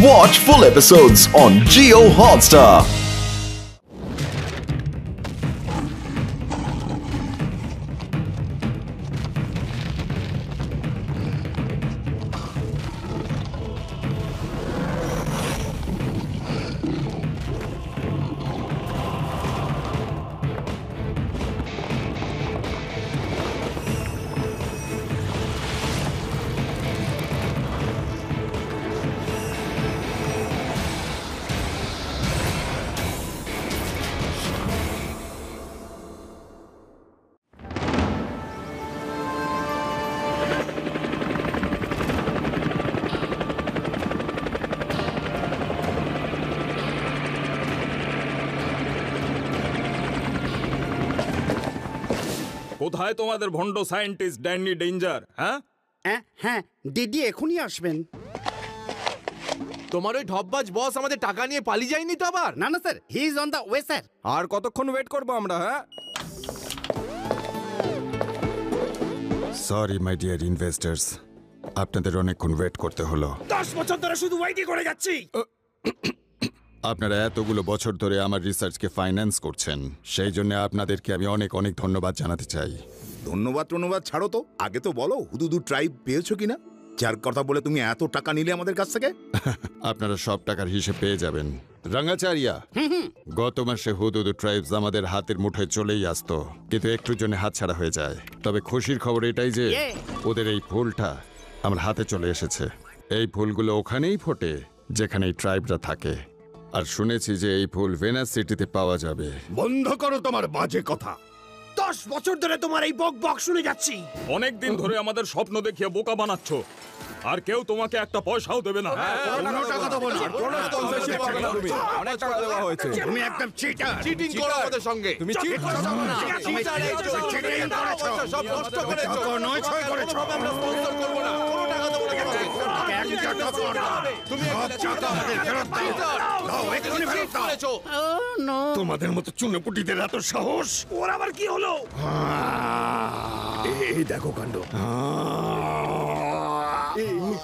Watch full episodes on Jio Hotstar. কোথায় তোমাদের ভন্ড scientist Danny danger? হ্যাঁ দিদি এখনই আসবেন। তোমার ওই ঢপবাজ বস আমাদের টাকা নিয়ে পালিয়ে যায়নি তো আবার? না sir, he is on the way sir. আর কতক্ষণ ওয়েট করবো আমরা? সরি মাই ডিয়ার ইনভেস্টার্স, আপনাদের অনেকক্ষণ ওয়েট করতে হলো। 10 বছর ধরে শুধু ওয়েটই করে যাচ্ছি। আপনারা এতগুলো বছর ধরে আমার রিসার্চকে ফাইন্যান্স করছেন, সেই জন্য আপনাদেরকে আমি অনেক অনেক ধন্যবাদ জানাতে চাই। ধন্যবাদ ছাড়ো তো, আগে তো বলো হুদুদু ট্রাইব পেয়েছো কিনা, যার কথা বলে তুমি এত টাকা নিলে আমাদের কাছ থেকে। আপনারা সব টাকার হিসেব পেয়ে যাবেন। রঙ্গাচারিয়া, গত মাসে হুদুদু ট্রাইবস আমাদের হাতের মুঠোয় চলেই আসতো, কিন্তু একটুর জন্য হাতছাড়া হয়ে যায়। তবে খুশির খবর এটাই যে ওদের এই ফুলটা আমার হাতে চলে এসেছে। এই ফুলগুলো ওখানেই ফোটে যেখানে এই ট্রাইবরা থাকে, আর শুনেছি যে এই ফুল ভেনাস সিটিতে পাওয়া যাবে। বন্ধ করো তোমার বাজে কথা। 10 বছর ধরে তোমার এই বক বক শুনে যাচ্ছি। অনেক দিন ধরে আমাদের স্বপ্ন দেখিয়ে বোকা বানাচ্ছ, আর কেউ তোমাকে একটা পয়সাও দেবে না। অনেক টাকা দেওয়া হয়েছে। তুমি একদম চিটার। চিটিং করো আমাদের সঙ্গে। তুমি চিট করছো না। চিটিং করেছো, সব নষ্ট করেছো। টাকা নয় ছয় করেছো। আমরা স্পন্সর করব না। কোনো টাকা দেবো না। একটা টাকা না। তুমি সব টাকা আমাদের ফেরত দাও। দাও, এক্ষুনি ফেরত দাও। তোমাদের মতো চুনোপুটিদের এত সাহস! ওর আবার কি হলো? এই দেখো কাণ্ড।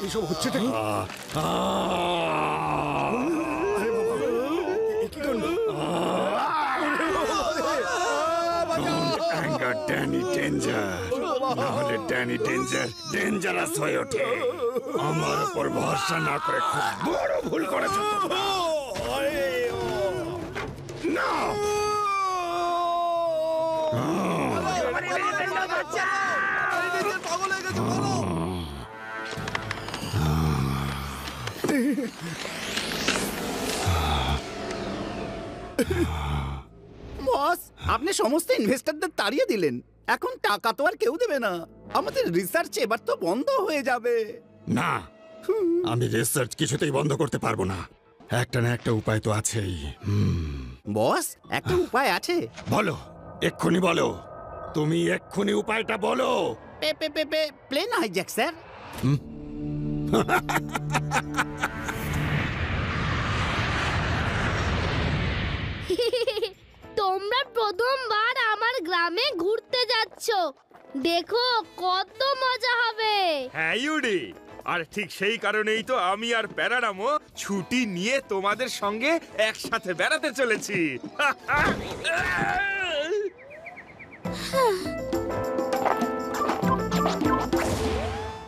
এইসব হচ্ছে কি? ড্যানি ডেঞ্জার, নাহলে ড্যানি ডেঞ্জারাস হয়ে ওঠে। আমার উপর ভরসা না করে খুব বড় ভুল করেছো না। বস, আপনি সমস্ত ইনভেস্টরদের তাড়িয়ে দিলেন। এখন টাকা তো আর কেউ দেবে না। আমাদের রিসার্চ এবার তো বন্ধ হয়ে যাবে। না, আমি রিসার্চ কিছুতেই বন্ধ করতে পারবো না। একটা না একটা উপায় তো আছেই। বস, একটা উপায় আছে। বলো, এক্ষুনি বলো, তুমি এক্ষুনি উপায়টা বলো। Plane hijack sir. তোমরা প্রথমবার আমার গ্রামে ঘুরতে যাচ্ছ, দেখো কত মজা হবে। হ্যাঁ ইউডি, আর ঠিক সেই কারণেই তো আমি আর প্যারাডামো ছুটি নিয়ে তোমাদের সঙ্গে একসাথে বেড়াতে চলেছি।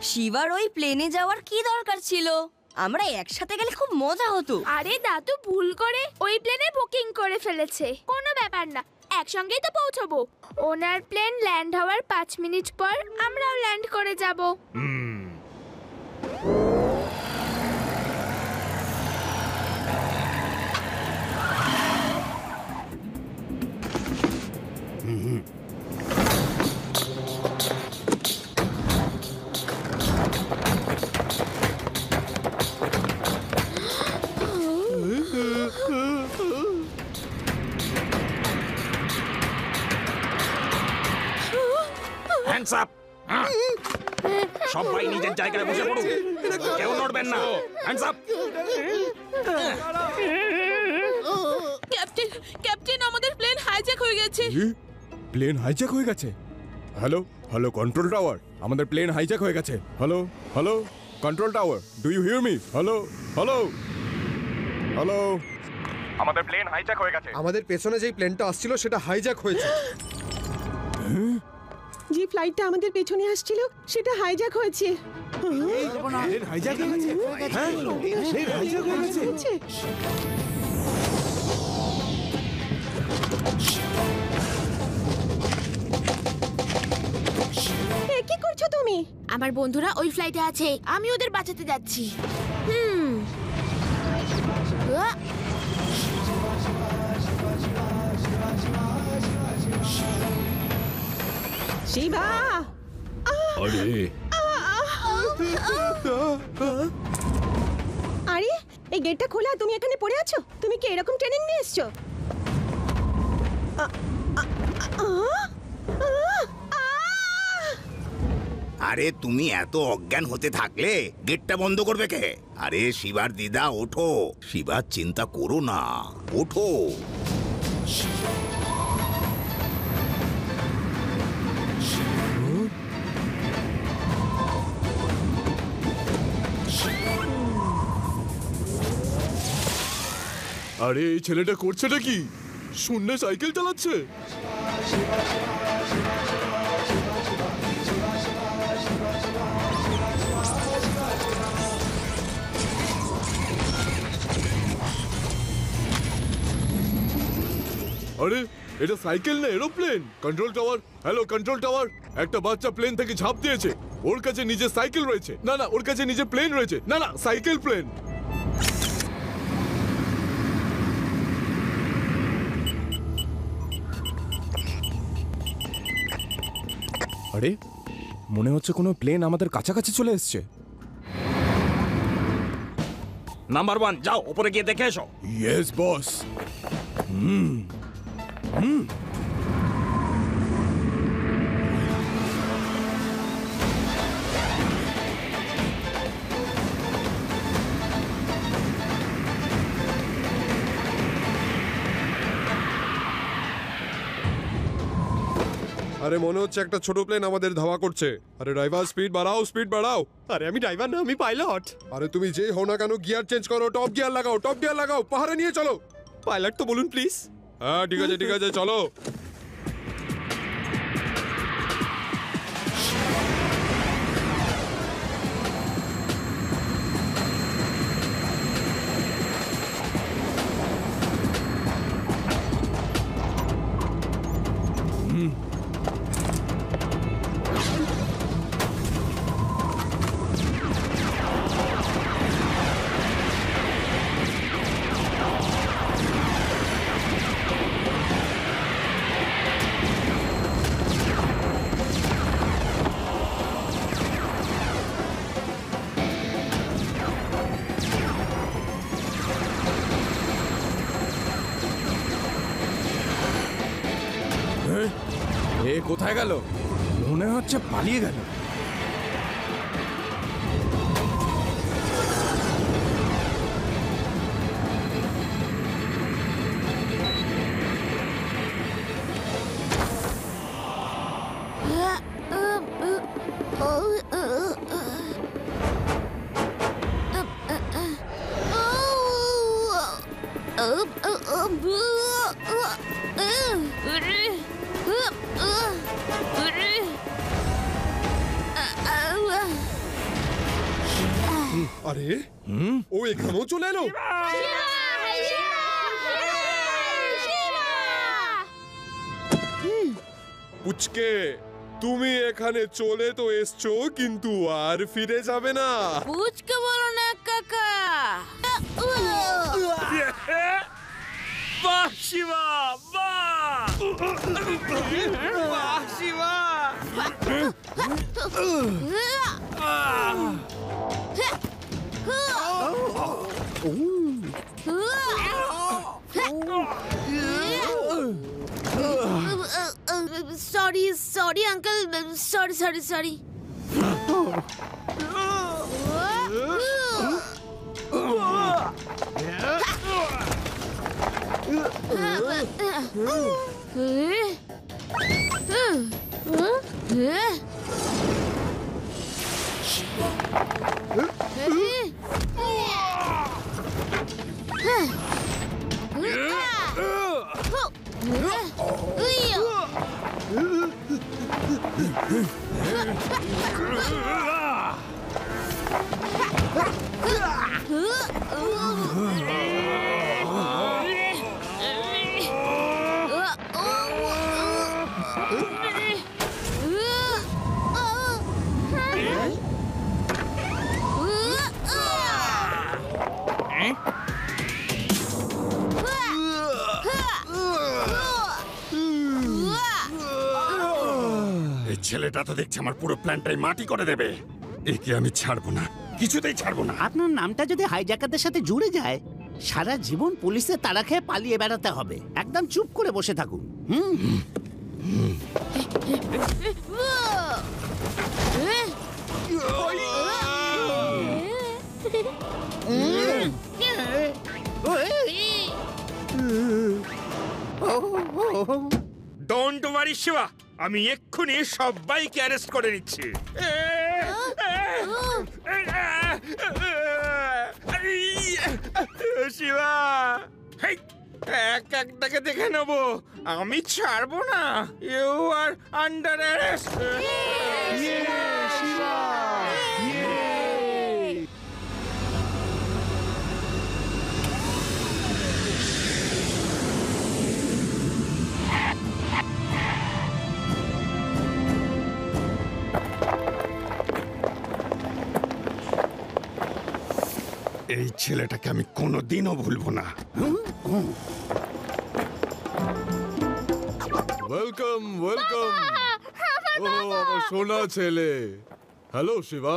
শিবার ওই প্লেনে যাওয়ার কি দরকার ছিল? আমরা একসাথে গেলে খুব মজা হতো। আরে দাদু ভুল করে ওই প্লেনে বুকিং করে ফেলেছে। কোনো ব্যাপার না, একসঙ্গেই তো পৌঁছবো। ওনার প্লেন ল্যান্ড হওয়ার 5 মিনিট পর আমরাও ল্যান্ড করে যাব। Hands up! সবাই নিজের জায়গায় বসে পড়ুন, কেউ নড়বেন না। Hands up! ক্যাপ্টেন, আমাদের প্লেন হাইজ্যাক হয়ে গেছে। প্লেন হাইজ্যাক হয়ে গেছে? হ্যালো কন্ট্রোল টাওয়ার, আমাদের প্লেন হাইজ্যাক হয়ে গেছে। Hello control tower, do you hear me? Hello hello, আমাদের প্লেন হাইজ্যাক হয়ে গেছে। আমাদের পেছনে যেই প্লেনটা আসছিল সেটা হাইজ্যাক হয়েছে। যে ফ্লাইটটা আমাদের পেছনে আসছিল সেটা হাইজ্যাক হয়েছে। হাইজ্যাক হয়ে গেছে? হ্যাঁ, হাইজ্যাক হয়ে গেছে। কি করছো তুমি? আমার বন্ধুরা ওই ফ্লাইটে আছে, আমি ওদের বাঁচাতে যাচ্ছি। শিবা, আরে এই গেটটা খোলা, তুমি এখানে পড়ে আছো? তুমি কি এরকম ট্রেনিং নিয়ে এসছো? আরে তুমি এত অজ্ঞান হতে থাকলে গেটটা বন্ধ করবে কে? আরে শিবার দিদা ওঠো, শিবার চিন্তা করো না, ওঠো। আরে এই ছেলেটা করছেটা কি? শূন্যে সাইকেল চালাচ্ছে। আরে এটা সাইকেল না, aeroplane. Control tower, hello control tower, একটা বাচ্চা প্লেন থেকে ঝাঁপ দিয়েছে। ওর কাছে নিজে সাইকেল রয়েছে। না না, ওর কাছে নিজে প্লেন রয়েছে। না না, সাইকেল প্লেন। আরে মনে হচ্ছে কোনো প্লেন আমাদের কাছাকাছি চলে এসছে। নাম্বার 1, যাও উপরে গিয়ে দেখে এসো। Yes boss. আরে মনে হচ্ছে একটা ছোট প্লেন আমাদের ধাওয়া করছে। আরে ড্রাইভার স্পিড বাড়াও, স্পিড বাড়াও। আরে আমি ড্রাইভার না, আমি পাইলট। আরে তুমি যে হও না কেন গিয়ার চেঞ্জ করো, টপ গিয়ার লাগাও, টপ গিয়ার লাগাও, পাহাড়ে নিয়ে চলো। পাইলট তো বলুন প্লিজ। হ্যাঁ ঠিক আছে ঠিক আছে, চলো। এ কোথায় গেল? মনে হচ্ছে পালিয়ে গেল। আরে ও এখানেও চলে এলো। পুচকে তুমি এখানে চলে তো এসছো, কিন্তু আর ফিরে যাবে না। পুচকে বলো না কাকা। বাহ শিবা, বাহ বাহ Shiva. Sorry sorry uncle, sorry sorry sorry. এই ছেলেটা তো দেখছি আমার পুরো প্ল্যানটাই মাটি করে দেবে। একে আমি ছাড়বো না, কিছুতেই ছাড়বো না। আপনার নামটা যদি হাইজ্যাকারদের সাথে জুড়ে যায়, সারা জীবন পুলিশের তাড়া খেয়ে পালিয়ে বেড়াতে হবে। একদম চুপ করে বসে থাকুন। ডোন্ট ওয়ারি শিবা, আমি এক্ষুনি সবাইকে অ্যারেস্ট করে নিচ্ছি। শিবা, হেই, এক একটাকে দেখে নেবো, আমি ছাড়বো না। You are under arrest. এই ছেলেটাকে আমি কোনোদিনও ভুলবো না। Welcome welcome. ও আমার সোনা ছেলে। হ্যালো শিবা।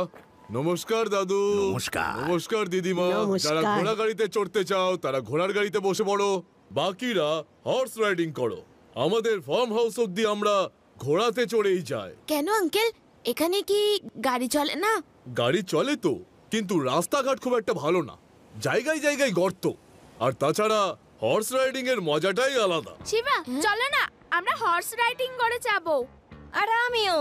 নমস্কার দাদু। নমস্কার। নমস্কার দিদিমা। যারা ঘোড়া গাড়িতে চড়তে চাও তারা ঘোড়ার গাড়িতে বসে পড়ো, বাকিরা হর্স রাইডিং করো। আমাদের ফার্ম হাউস অব্দি আমরা ঘোড়াতে চড়েই যাই। কেন আঙ্কেল, এখানে কি গাড়ি চলে না? গাড়ি চলে তো, কিন্তু রাস্তাঘাট খুব একটা ভালো না, জায়গায় জায়গায় গর্ত। আর তাছাড়া হর্স রাইডিং এর মজাটাই আলাদা। শিবা চলো না, আমরা হর্স রাইডিং করে যাবো। আর আমিও।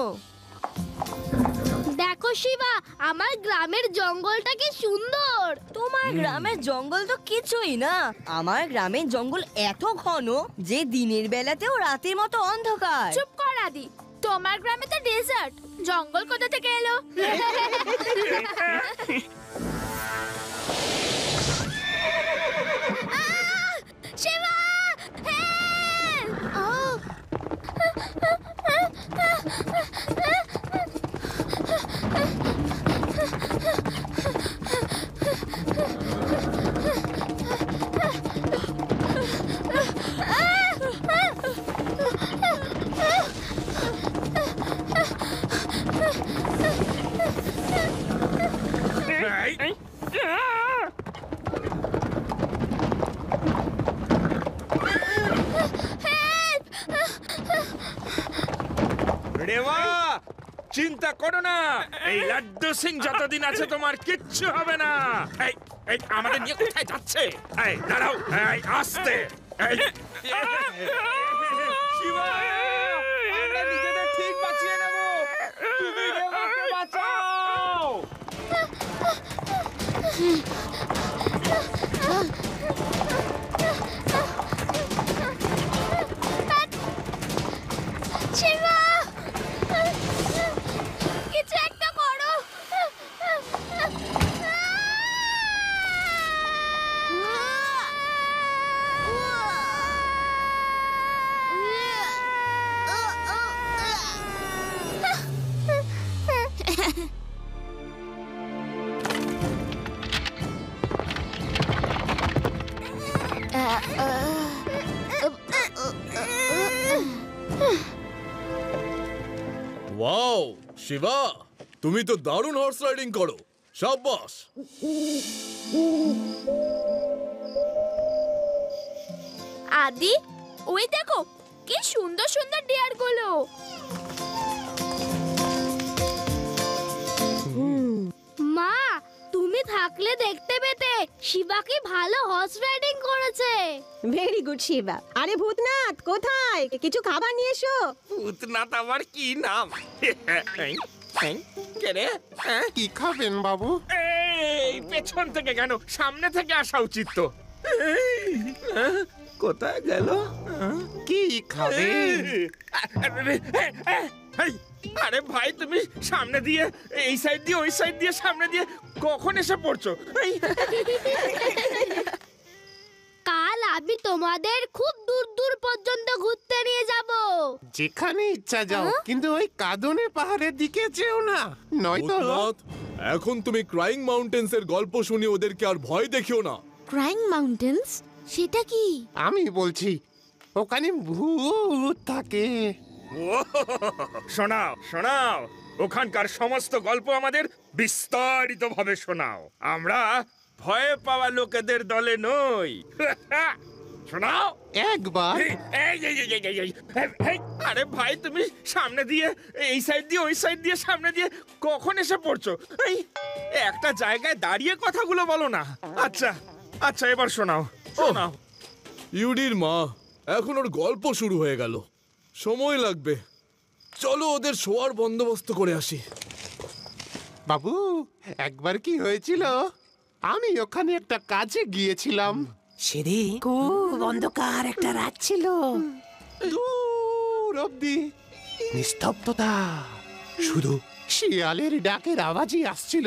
দেখো শিবা, আমার গ্রামের জঙ্গলটা কি সুন্দর। তোমার গ্রামের জঙ্গল তো কিছুই না। আমার গ্রামের জঙ্গল এত ঘন যে দিনের বেলাতেও রাতের মতো অন্ধকার। চুপ কর আদি, তোমার গ্রামে তো ডেজার্ট, জঙ্গল কোথা থেকে এলো? শিবা, রেওয়া, চিন্তা করো না, এই লাড্ডু সিং যতদিন আছে তোমার কিচ্ছু হবে না। এই এই আমাদের নিয়ে কোথায় যাচ্ছে? এই দাঁড়াও, এই আস্তে। এই শিবা, আমরা নিজেদের ঠিক বাঁচিয়ে নেব, তুমি রেওয়াকে বাঁচাও। শিবা, কিছু একটা করো। ওয়াও শিবা, তুমি তো দারুণ হর্স রাইডিং করো, শাবাশ। আদি, ওই দেখো কি সুন্দর সুন্দর ডিয়ার গুলো। মা, তুমি থাকলে দেখতে পেতে শিবা কি ভালো হর্স রাইডিং করেছে। Very good Shiva. আরে ভূতনাথ কোথায়? কিছু খাবার নিয়ে এসো। ভূতনাথ আবার কি নাম? কে রে? কি খাবেন বাবু? এই পেছন থেকে কেন, সামনে থেকে আসা উচিত তো। কোথায় গেল? কি খাবে? আরে ভাই, তুমি সামনে দিয়ে এই সাইড দিয়ে ওই সাইড দিয়ে সামনে দিয়ে কখন এসে পড়ছো? কাল আমি তোমাদের খুব দূর দূর পর্যন্ত ঘুরতে নিয়ে যাব। যেখানে ইচ্ছা যাও, কিন্তু ওই কাঁদনে পাহাড়ের দিকে যেও না, নয়তো এখন তুমি ক্রাইং মাউন্টেন্স এর গল্প শুনে ওদেরকে আর ভয় দেখিও না। ক্রাইং মাউন্টেন্স সেটা কি? আমি বলছি, ওখানে ভূত থাকে। শোনাও শোনাও, ওখানকার সমস্ত গল্প আমাদের বিস্তারিত ভাবে শোনাও। আমরা ভয় পাওয়া লোকেদের দলে নই। শোনাও একবার। আরে ভাই, তুমি সামনে দিয়ে এই সাইড দিয়ে ওই সাইড দিয়ে সামনে দিয়ে কখন এসে পড়ছো? এই একটা জায়গায় দাঁড়িয়ে কথাগুলো বলো না। আচ্ছা আচ্ছা, এবার শোনাও শোনাও। ইউডির মা, এখন ওর গল্প শুরু হয়ে গেল, সময় লাগবে। চলো ওদের শোয়ার বন্দোবস্ত করে আসি। বাবু, একবার কি হয়েছিল, আমি ওখানে একটা কাজে গিয়েছিলাম। সেদিন খুব অন্ধকার একটা রাত ছিল। দূর অব্দি নিস্তব্ধতা, শুধু শিয়ালের ডাকের আওয়াজই আসছিল।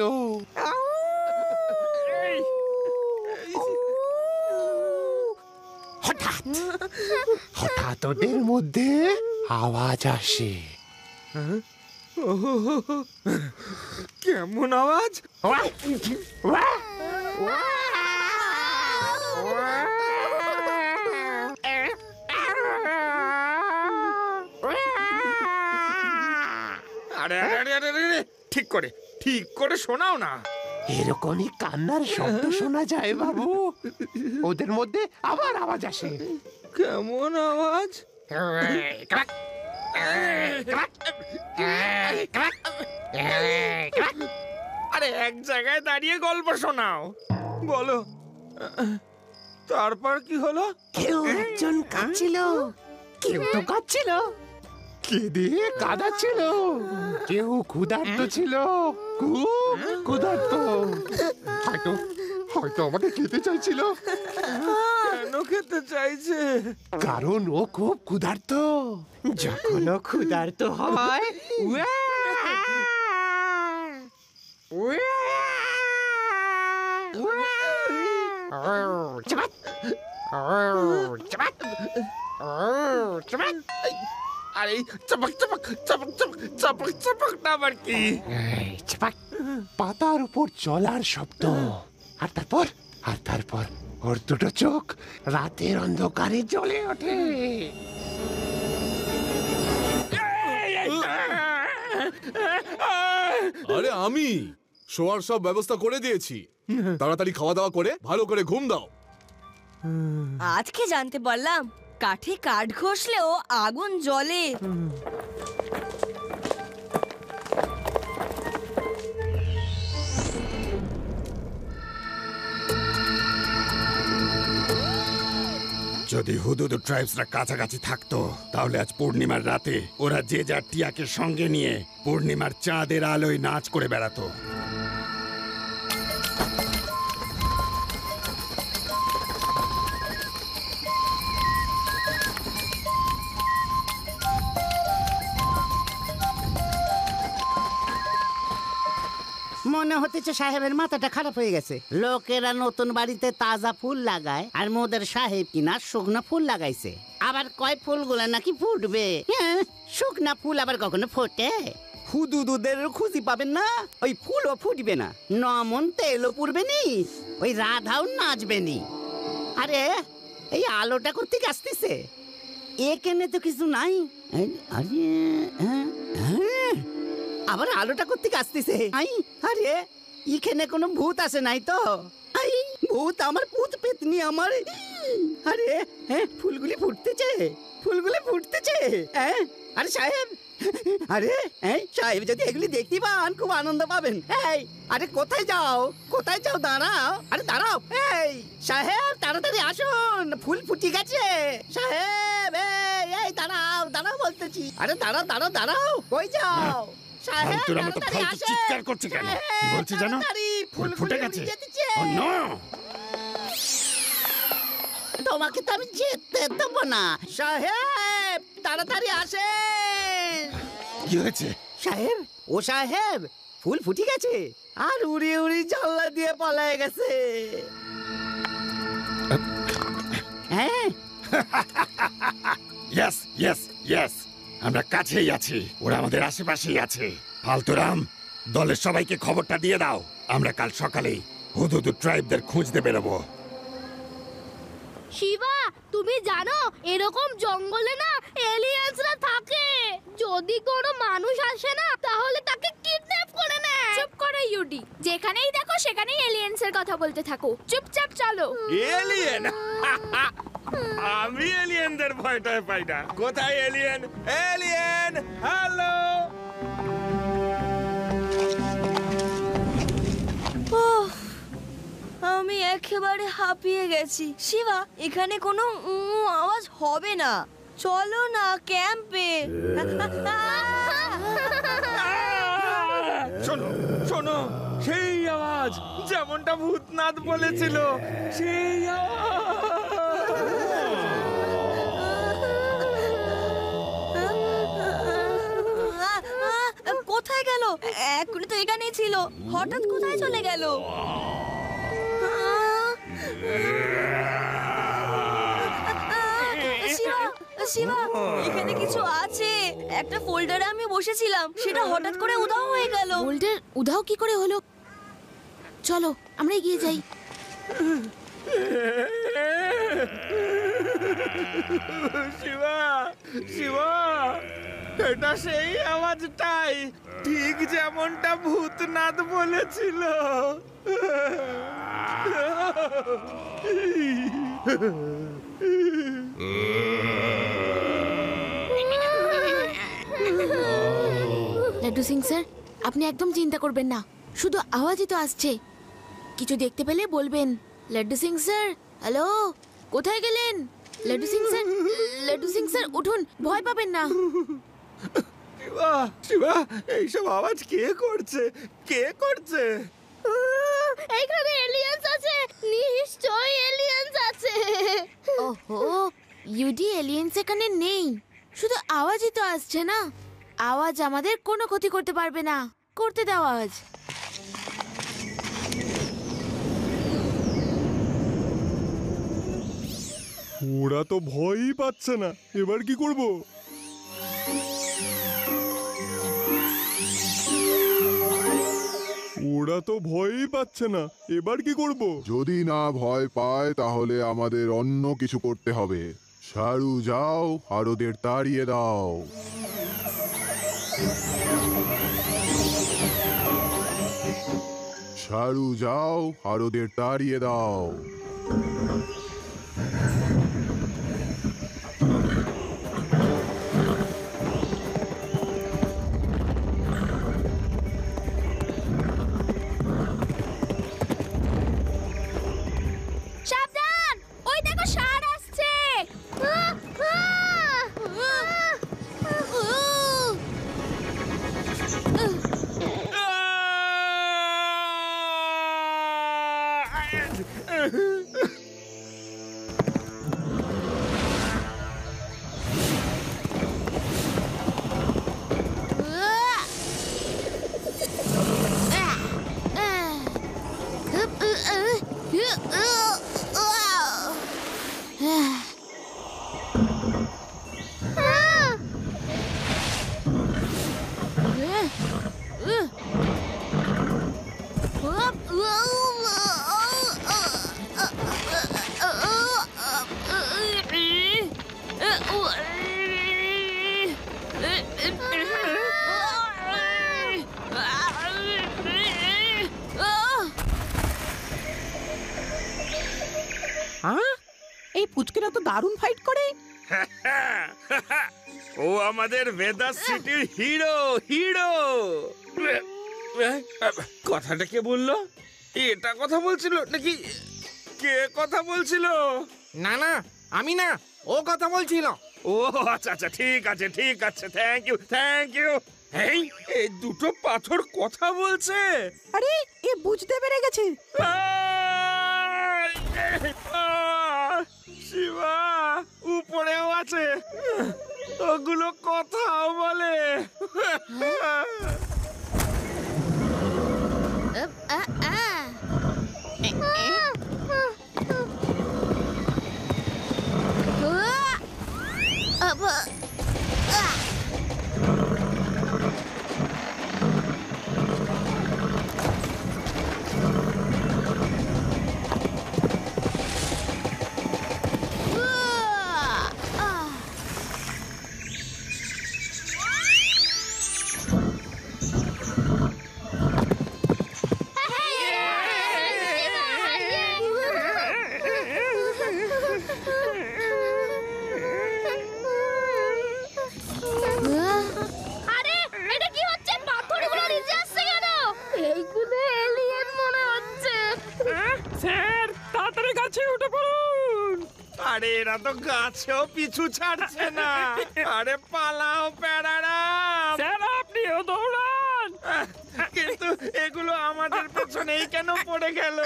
হঠাৎ হঠাৎ ওদের মধ্যে আওয়াজ আসে। কেমন আওয়াজ? আরে আরে আরে আরে, ঠিক করে শোনাও না। এরকমই কান্নার শব্দ শোনা যায় বাবু। ওদের মধ্যে আবার আওয়াজ আসে। কেমন আওয়াজ? আরে এক জায়গায় দাঁড়িয়ে গল্প শোনাও, বলো। তারপর কি হলো? কেউ একজন কাঁদছিল, কেউ তো কাঁদছিল, কেঁদে কাঁদাচ্ছিল, কেউ ক্ষুধার্ত ছিল, খুব ক্ষুধার্ত। হয়তো হয়তো আমাকে খেতে চাইছিল। কেন খেতে চাইছে? কারণ ও খুব ক্ষুধার্ত। যখন ও ক্ষুধার্ত হয়, আরে চপক চপক চপক চপক চপক চপক না, আবার কি? পাতার উপর চলার শব্দ। আর তারপর ওর দুটো চোখ রাতের অন্ধকারে জ্বলে ওঠে। আরে আমি শোয়ার সব ব্যবস্থা করে দিয়েছি, তাড়াতাড়ি খাওয়া দাওয়া করে ভালো করে ঘুম দাও। আজকে জানতে পারলাম কাঠে কাঠ ঘষলেও আগুন জ্বলে। যদি হুদুদু ট্রাইবসরা কাছাকাছি থাকতো, তাহলে আজ পূর্ণিমার রাতে ওরা যে যার টিয়াকে সঙ্গে নিয়ে পূর্ণিমার চাঁদের আলোয় নাচ করে বেড়াতো। মনে হতেছে সাহেবের মাথাটা খারাপ হয়ে গেছে। লোকেরা নতুন বাড়িতে তাজা ফুল লাগায়, আর মোদের সাহেব কিনা শুকনা ফুল লাগাইছে। আবার কয় ফুলগুলা নাকি ফুটবে। শুকনা ফুল আবার কখনো ফোটে? হুদুদুদের খুঁজি পাবেন না, ওই ফুলও ফুটবে না, নমন তেলও পুড়বে নি, ওই রাধাও নাচবে নি। আরে এই আলোটা করতে আসতেছে, এখানে তো কিছু নাই। আরে আবার আলোটা করতে আসতেছে। আরে এখানে কোনো ভূত আসে নাই তো? ভূত আমার ভূত পেতনি আমার। আরে ফুলগুলি ফুটতেছে, ফুলগুলি ফুটতেছে। আরে সাহেব, আরে সাহেব যদি এগুলি দেখতে পান খুব আনন্দ পাবেন। আরে কোথায় যাও, কোথায় যাও? দাঁড়াও, আরে দাঁড়াও। সাহেব তাড়াতাড়ি আসুন, ফুল ফুটে গেছে। সাহেব এই দাঁড়াও, দাঁড়াও বলতেছি। আরে দাঁড়াও দাঁড়াও দাঁড়াও, কই যাও? চিৎকার করছে কেন? কি বলছে জানো? ফুল ফুটে গেছে। তোমাকে তো আমি যেতে দেবো না। সাহেব তাড়াতাড়ি আসেন। কি হয়েছে সাহেব? ও সাহেব, ফুল ফুটে গেছে আর উড়ি উড়ি জানলা দিয়ে পালায়ে গেছে। হ্যাঁ, ইয়েস ইয়েস ইয়েস, আমরা কাছেই আছি, ওরা আমাদের আশেপাশেই আছে। ফালতুরাম, দলের সবাইকে খবরটা দিয়ে দাও, আমরা কাল সকালেই হুদুদু ট্রাইবদের খুঁজতে বেরোবো। শিবা, তুমি জানো এরকম জঙ্গলে না এলিয়েন্সরা থাকে। যদি কোনো মানুষ আসে না তাহলে তাকে কিডন্যাপ করে নেয়। চুপ করো ইউডি, যেখানেই দেখো সেখানেই এলিয়েন্সের কথা বলতে থাকো। চুপচাপ চলো। এলিয়েন? আমি এলিয়েনদের ভয়টাই পাই না। কোথায় এলিয়েন? Alien, hello. আমি একেবারে হাঁপিয়ে গেছি। শিবা, এখানে কোনো আওয়াজ হবে না, চলো না ক্যাম্পে। শোনো শোনো, সেই আওয়াজ যেমনটা ভূতনাথ বলেছিল, সেই কোথায় গেল? এক্ষুনি তো এখানেই ছিল, হঠাৎ কোথায় চলে গেল? শিবা, এখানে কিছু আছে। একটা ফোল্ডারে আমি বসেছিলাম, সেটা হঠাৎ করে উধাও হয়ে গেল। ফোল্ডার উধাও কি করে হলো? চলো আমরা এগিয়ে যাই। শিবা, শিবা, এটা সেই আওয়াজটাই, ঠিক যেমনটা ভূতনাথ বলেছিল। লাড্ডু সিং স্যার, আপনি একদম চিন্তা করবেন না, শুধু আওয়াজই তো আসছে। কিছু দেখতে পেলে বলবেন। লাড্ডু সিং স্যার, হ্যালো, কোথায় গেলেন? লাড্ডু সিং স্যার, লাড্ডু সিং স্যার উঠুন, ভয় পাবেন না। শিবা, শিবা, এইসব আওয়াজ কে করছে? কে করছে? এইখানে এলিয়েন্স আছে, নিশ্চয়ই এলিয়েন্স আছে। ওহো, ইউডি, এলিয়েন্স এখানে নেই, শুধু আওয়াজই তো আসছে না। আওয়াজ আমাদের কোনো ক্ষতি করতে পারবে না, করতে দাও আওয়াজ। ওরা তো ভয়ই পাচ্ছে না, এবার কি করব? ওরা তো ভয়ই পাচ্ছে না, এবার কি করব? যদি না ভয় পায় তাহলে আমাদের অন্য কিছু করতে হবে। সারু, যাও আর ওদের তাড়িয়ে দাও। সারু, যাও আর ওদের তাড়িয়ে দাও। সাবধান, ওই দেখো ষাঁড় আসছে। এই পুচকেরা তো দারুণ ফাইট করে। ও আমাদের ভেদাস সিটির হিরো, হিরো। কথাটা কে বললো? এটা কথা বলছিল নাকি? কে কথা বলছিল? না না, আমি না, ও কথা বলছিল। ও আচ্ছা আচ্ছা, ঠিক আছে ঠিক আছে, থ্যাংক ইউ থ্যাংক ইউ। এই এই দুটো পাথর কথা বলছে। আরে এ বুঝতে পেরে গেছে। শিবা, গেছে। ওগুলো কথাও বলে। আরে এরা তো গাছেও পিছু ছাড়ছে না। আরে পালাও প্যারারা, স্যার আপনিও দৌড়ান। কিন্তু এগুলো আমাদের পেছনেই কেন পড়ে গেল?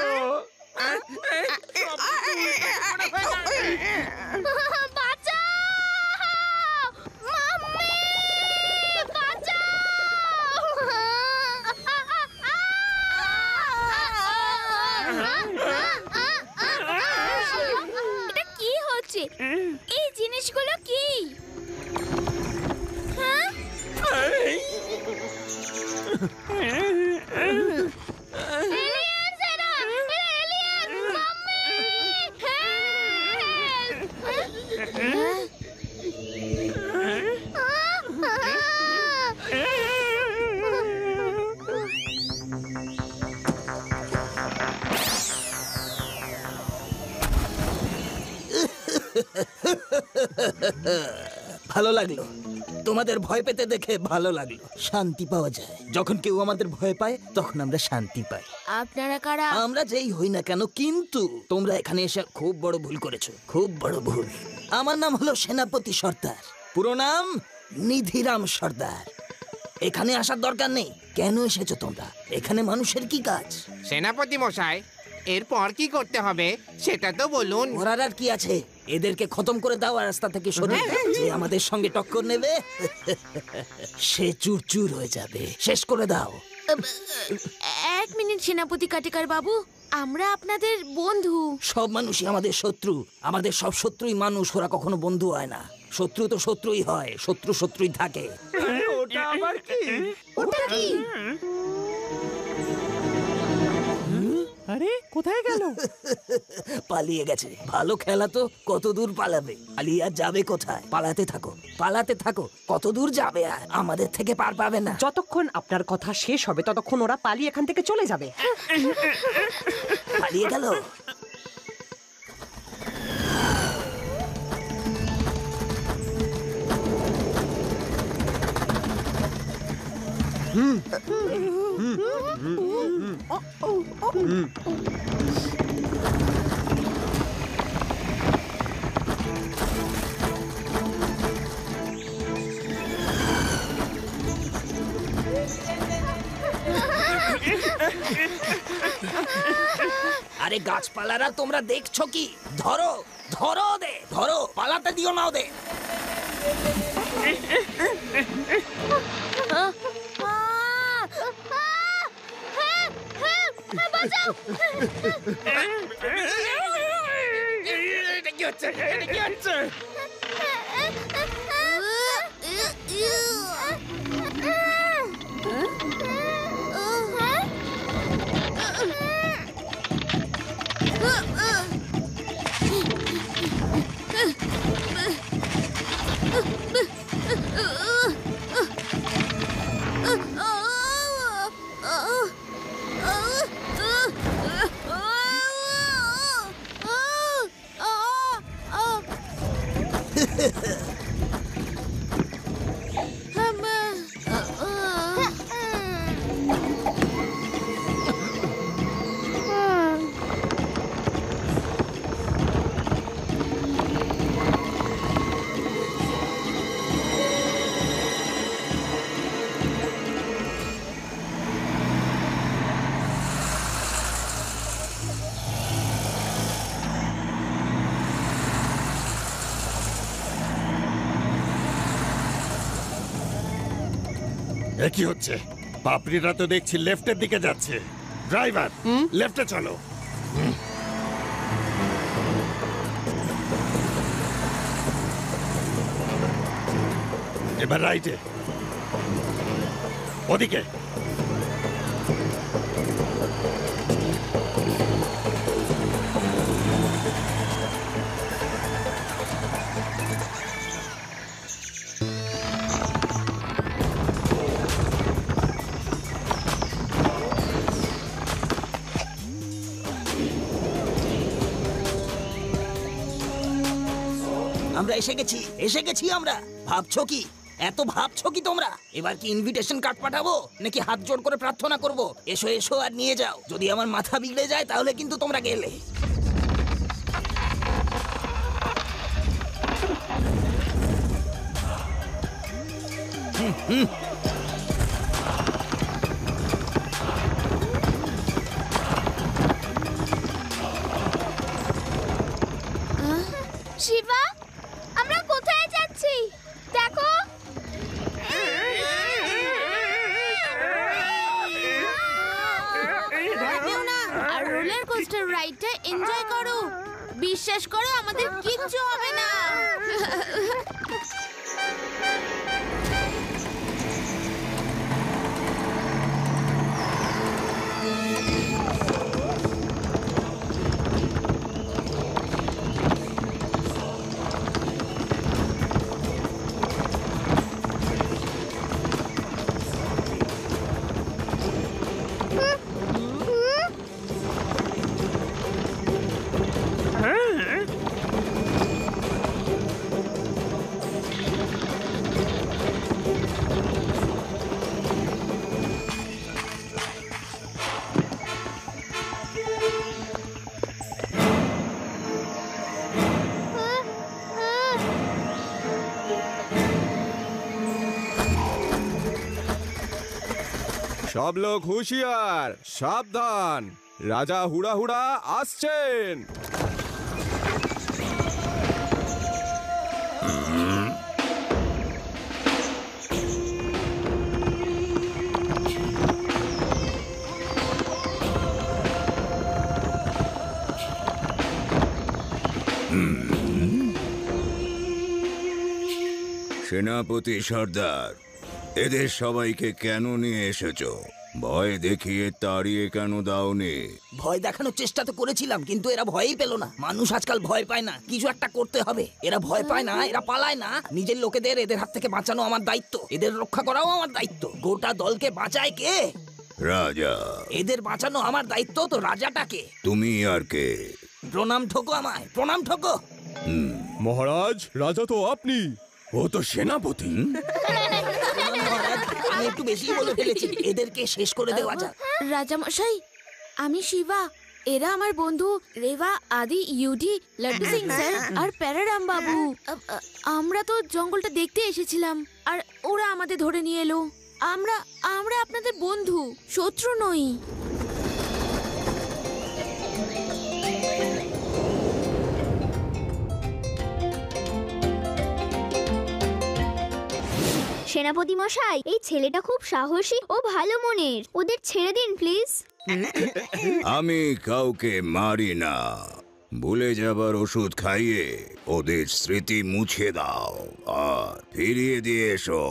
এই জিনিসগুলো কি? ভালো লাগলো তোমাদের ভয় পেতে দেখে, ভালো লাগলো। শান্তি পাওয়া যায় যখন কেউ আমাদের ভয় পায়, তখন আমরা শান্তি পাই। আপনারা কারা? আমরা যেই হই না কেন, কিন্তু তোমরা এখানে এসে খুব বড় ভুল করেছো, খুব বড় ভুল। আমার নাম হলো সেনাপতি সর্দার, পুরো নাম নিধিরাম সর্দার। এখানে আসার দরকার নেই। কেন এসেছো তোমরা? এখানে মানুষের কি কাজ? সেনাপতি মশাই, এরপর কি করতে হবে সেটা তো বলুন। ওরার আর কি আছে, এদেরকে খতম করে দাও আর রাস্তা থেকে সরিয়ে দাও। যে আমাদের সঙ্গে টক্কর নেবে সে চুরচুর হয়ে যাবে। শেষ করে দাও। এক মিনিট সেনাপতি কাটেকার বাবু, আমরা আপনাদের বন্ধু। সব মানুষই আমাদের শত্রু। আমাদের সব শত্রুই মানুষ, ওরা কখনো বন্ধু হয় না। শত্রু তো শত্রুই হয়, শত্রু শত্রুই থাকে। ওটা আবার কি? ওটা কি? আরে কোথায় গেল? পালিয়ে গেছে। ভালো খেলা তো, কত দূর পালাবে? পালিয়ে আর যাবে কোথায়? পালাতে থাকো, পালাতে থাকো। কত দূর যাবে আর? আমাদের থেকে পার পাবে না। যতক্ষণ আপনার কথা শেষ হবে ততক্ষণ ওরা পালিয়ে এখান থেকে চলে যাবে। পালিয়ে গেল। আরে গাছপালারা, তোমরা দেখছো কি? ধরো ধরো ওদের, ধরো, পালাতে দিও না ওদের। এটা কি হচ্ছে? এটা কি হচ্ছে? এ কি হচ্ছে? পাপড়িরা তো দেখছি লেফটের দিকে যাচ্ছে। ড্রাইভার, লেফটে চলো। এবার রাইটে, ওদিকে। আমরা এসে গেছি আমরা। ভাবছো কি, এত ভাবছো কি তোমরা? এবার কি ইনভিটেশন কার্ড পাঠাবো নাকি হাত জোড় করে প্রার্থনা করব এসো এসো আর নিয়ে যাও? যদি আমার মাথা বিগড়ে যায় তাহলে কিন্তু তোমরা গেলে। শিবা, আমরা কোথায় যাচ্ছি দেখো। আর রোলার কোস্টার রাইডটা এনজয় করো। বিশ্বাস করো, আমাদের কিচ্ছু হবে না। সব লোক হুঁশিয়ার, সাবধান, রাজা হুড়া হুড়া আসছেন। সেনাপতি সর্দার, এদের সবাইকে কেন নিয়ে এসেছো? ভয় দেখিয়ে তাড়িয়ে কেন দাওনি? ভয় দেখানোর চেষ্টা তো করেছিলাম, কিন্তু এরা ভয়ই পেল না। মানুষ আজকাল ভয় পায় না, কিছু একটা করতে হবে। এরা ভয় পায় না, এরা পালায় না। নিজের লোকেদের এদের হাত থেকে বাঁচানো আমার দায়িত্ব, এদের রক্ষা করাও আমার দায়িত্ব। গোটা দলকে বাঁচায় কে? রাজা। এদের বাঁচানো আমার দায়িত্ব, তো রাজাটাকে। তুমি আর কে? প্রণাম ঠোকো আমায়, প্রণাম ঠোকো। মহারাজ, রাজা তো আপনি। ও তো সেনাপতি। আমি একটু বেশি বলে ফেলেছি, এদেরকে শেষ করে দেওয়া যাক। রাজামশাই, আমি শিবা। এরা আমার বন্ধু রেবা, আদি, ইউডি, লাড্ডু সিং স্যার আর প্যারারাম বাবু। আমরা তো জঙ্গলটা দেখতে এসেছিলাম, আর ওরা আমাদের ধরে নিয়ে এলো। আমরা আমরা আপনাদের বন্ধু, শত্রু নই। সেনাপতি মশাই, এই ছেলেটা খুব সাহসী ও ভালো মনের। ওদের ছেড়ে দিন প্লিজ। আমি কাউকে মারি না। ভুলে যাবার ওষুধ খাইয়ে ওদের স্মৃতি মুছে দাও আর ফিরিয়ে দিয়ে এসো।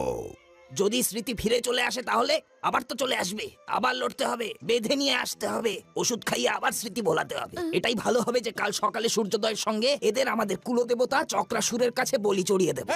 যদি স্মৃতি ফিরে চলে আসে তাহলে আবার তো চলে আসবে। আবার লড়তে হবে, বেঁধে নিয়ে আসতে হবে, ওষুধ খাইয়ে আবার স্মৃতি ভোলাতে হবে। এটাই ভালো হবে যে কাল সকালে সূর্যোদয়ের সঙ্গে এদের আমাদের কুলদেবতা চক্রাসুরের কাছে বলি চড়িয়ে দেব।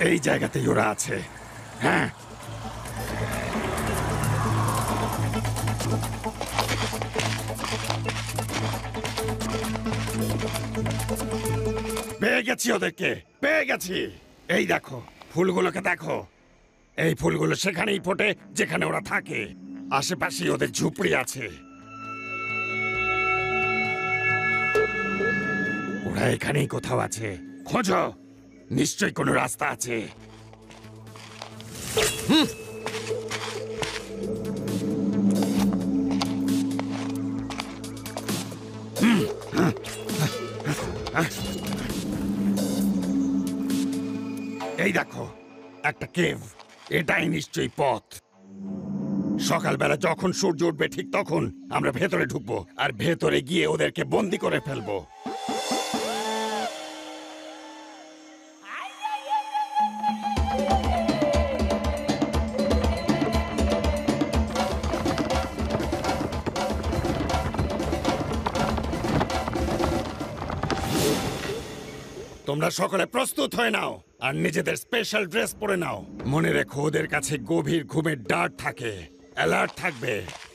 এই জায়গাতেই ওরা আছে। হ্যাঁ, পেয়ে গেছি ওদেরকে, পেয়ে গেছি। এই দেখো, ফুলগুলোকে দেখো। এই ফুলগুলো সেখানেই ফোটে যেখানে ওরা থাকে। আশেপাশে ওদের ঝুপড়ি আছে। ওরা এখানেই কোথাও আছে। খোঁজো, নিশ্চয়ই কোনো রাস্তা আছে। এই দেখো, একটা কেভ। এটাই নিশ্চয়ই পথ। সকালবেলা যখন সূর্য উঠবে ঠিক তখন আমরা ভেতরে ঢুকবো, আর ভেতরে গিয়ে ওদেরকে বন্দি করে ফেলবো। তোমরা সকলে প্রস্তুত হয়ে নাও আর নিজেদের স্পেশাল ড্রেস পরে নাও। মনে রেখো, ওদের কাছে গভীর ঘুমের ডার্ট থাকে, অ্যালার্ট থাকবে।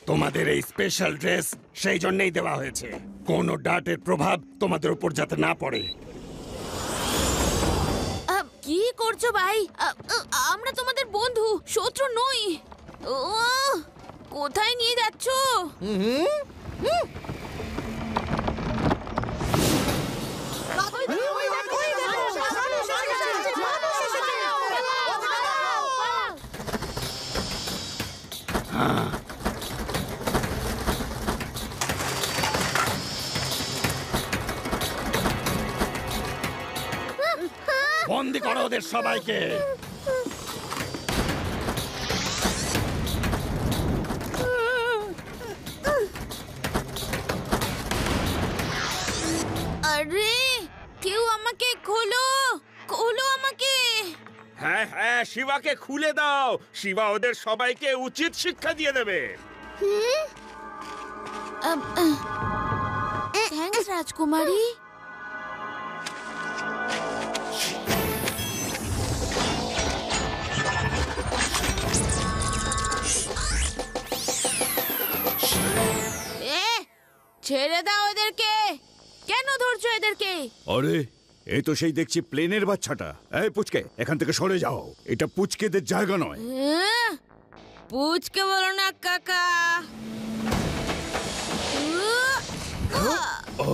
তোমাদের এই স্পেশাল ড্রেস সেই জন্যই দেওয়া হয়েছে, কোনো ডার্টের প্রভাব তোমাদের উপর যাতে না পড়ে। কি করছো ভাই? আমরা তোমাদের বন্ধু, শত্রু নই। কোথায় নিয়ে যাচ্ছো? বন্দি করো ওদের সবাইকে। আরে কেউ আমাকে খোলো, খোলো আমাকে। হ্যাঁ হ্যাঁ, শিবাকে খুলে দাও। শিবা ওদের সবাইকে উচিত শিক্ষা দিয়ে দেবে। থ্যাঙ্কস রাজকুমারী। ছেড়ে দাও এদেরকে। কেন ধরছো এদেরকে? আরে এই তো সেই দেখছি প্লেনের বাচ্চাটা। এই পুচকে, এখান থেকে সরে যাও, এটা পুচকেদের জায়গা নয়। পুচকে বলো না কাকা। ও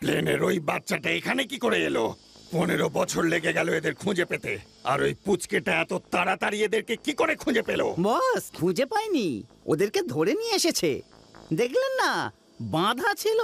প্লেনের ওই বাচ্চাটা এখানে কি করে এলো? 15 বছর লেগে গেল এদের খুঁজে পেতে, আর ওই পুচকেটা এত তাড়াতাড়ি এদেরকে কি করে খুঁজে পেলো? বস খুঁজে পাইনি, ওদেরকে ধরে নিয়ে এসেছে। দেখলেন না, বাঁধা ছিল।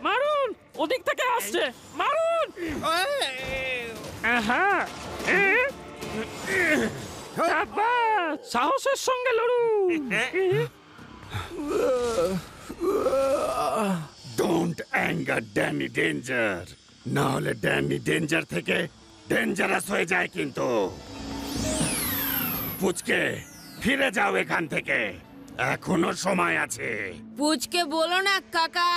মারুন, ওদিক থেকে আসছে, মারুন। সাহসের সঙ্গে লড়ুন। ডোন্ট অ্যাঙ্গার ড্যানি ডেঞ্জার, না হলে ড্যানি ডেঞ্জার থেকে ডেঞ্জারাস হয়ে যায়। কিন্তু পুচকে, ফিরে যাও এখান থেকে, এখনো সময় আছে। পুচকে বলো না কাকা।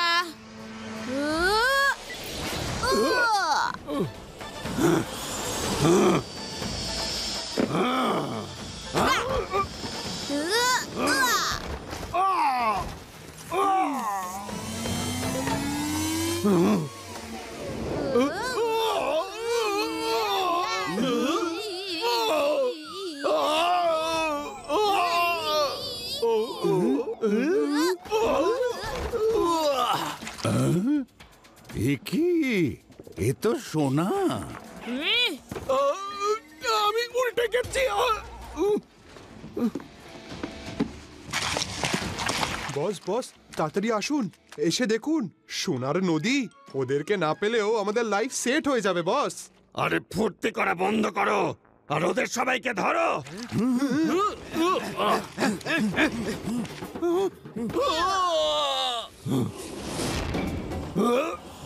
এ তো সোনা। আমি উল্টে গেছি। বস বস বস তাড়াতাড়ি আসুন, এসে দেখুন সোনার নদী। ওদেরকে না পেলেও আমাদের লাইফ সেট হয়ে যাবে বস। আরে ফুর্তি করা বন্ধ করো আর ওদের সবাইকে ধরো।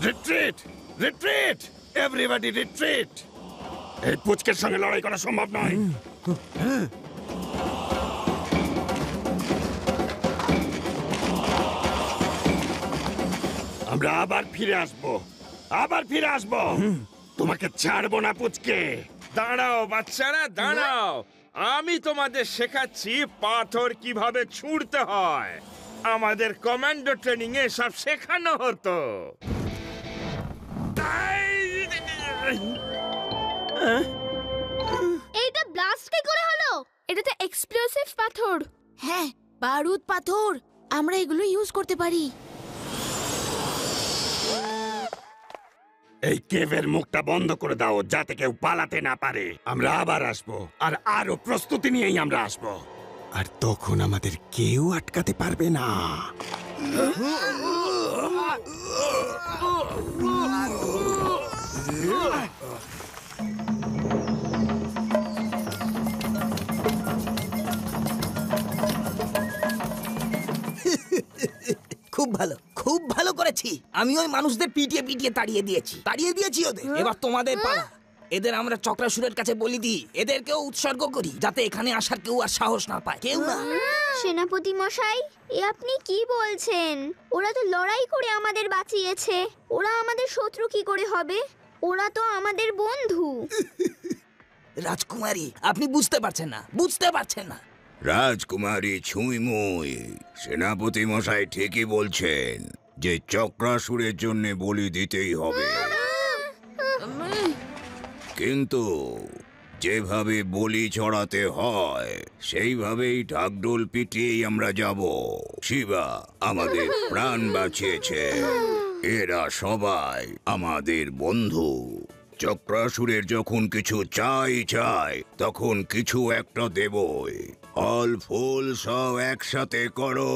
Retreat retreat everybody retreat. এই পুচকের সঙ্গে লড়াই করা সম্ভব নয়। আমরা আবার ফিরে আসবো, আবার ফিরে আসবো। তোমাকে ছাড়বো না পুচকে। দাঁড়াও বাচ্চারা দাঁড়াও, আমি তোমাদের শেখাচ্ছি পাথর কিভাবে ছুঁড়তে হয়। আমাদের কমান্ডো ট্রেনিং এ সব শেখানো হতো। এইটা ব্লাস্ট কি করে হলো? এটা তো এক্সপ্লোসিভ পাথর। হ্যাঁ, বারুদ পাথর। আমরা এগুলো ইউজ করতে পারি। এই কেভের মুখটা বন্ধ করে দাও যাতে কেউ পালাতে না পারে। আমরা আবার আসবো আর আরো প্রস্তুতি নিয়েই আমরা আসবো, আর তখন আমাদের কেউ আটকাতে পারবে না। খুব ভালো করেছি। আমি ওই মানুষদের পিটিয়ে পিটিয়ে তাড়িয়ে দিয়েছি ওদের। এবার তোমাদের পালা। এদের আমরা চক্রাসুরের কাছে বলি দিই, এদেরকেও উৎসর্গ করি যাতে এখানে আসার কেউ আর সাহস না পায়, কেউ না। সেনাপতি মশাই, এ আপনি কি বলছেন? ওরা তো লড়াই করে আমাদের বাঁচিয়েছে। ওরা আমাদের শত্রু কি করে হবে? ওরা তো আমাদের বন্ধু। রাজকুমারী, আপনি বুঝতে পারছেন না। রাজকুমারী ছুঁইমুই, সেনাপতি মশাই ঠিকই বলছেন যে চক্রাসুরের জন্য বলি দিতেই হবে, কিন্তু যেভাবে বলি চড়াতে হয় সেইভাবেই ঢাকঢোল পিটিয়েই আমরা যাব। শিবা আমাদের প্রাণ বাঁচিয়েছে, এরা সবাই আমাদের বন্ধু। চক্রাসুরের যখন কিছু চাই তখন কিছু একটা দেবই। ফল ফুল সব একসাথে করো।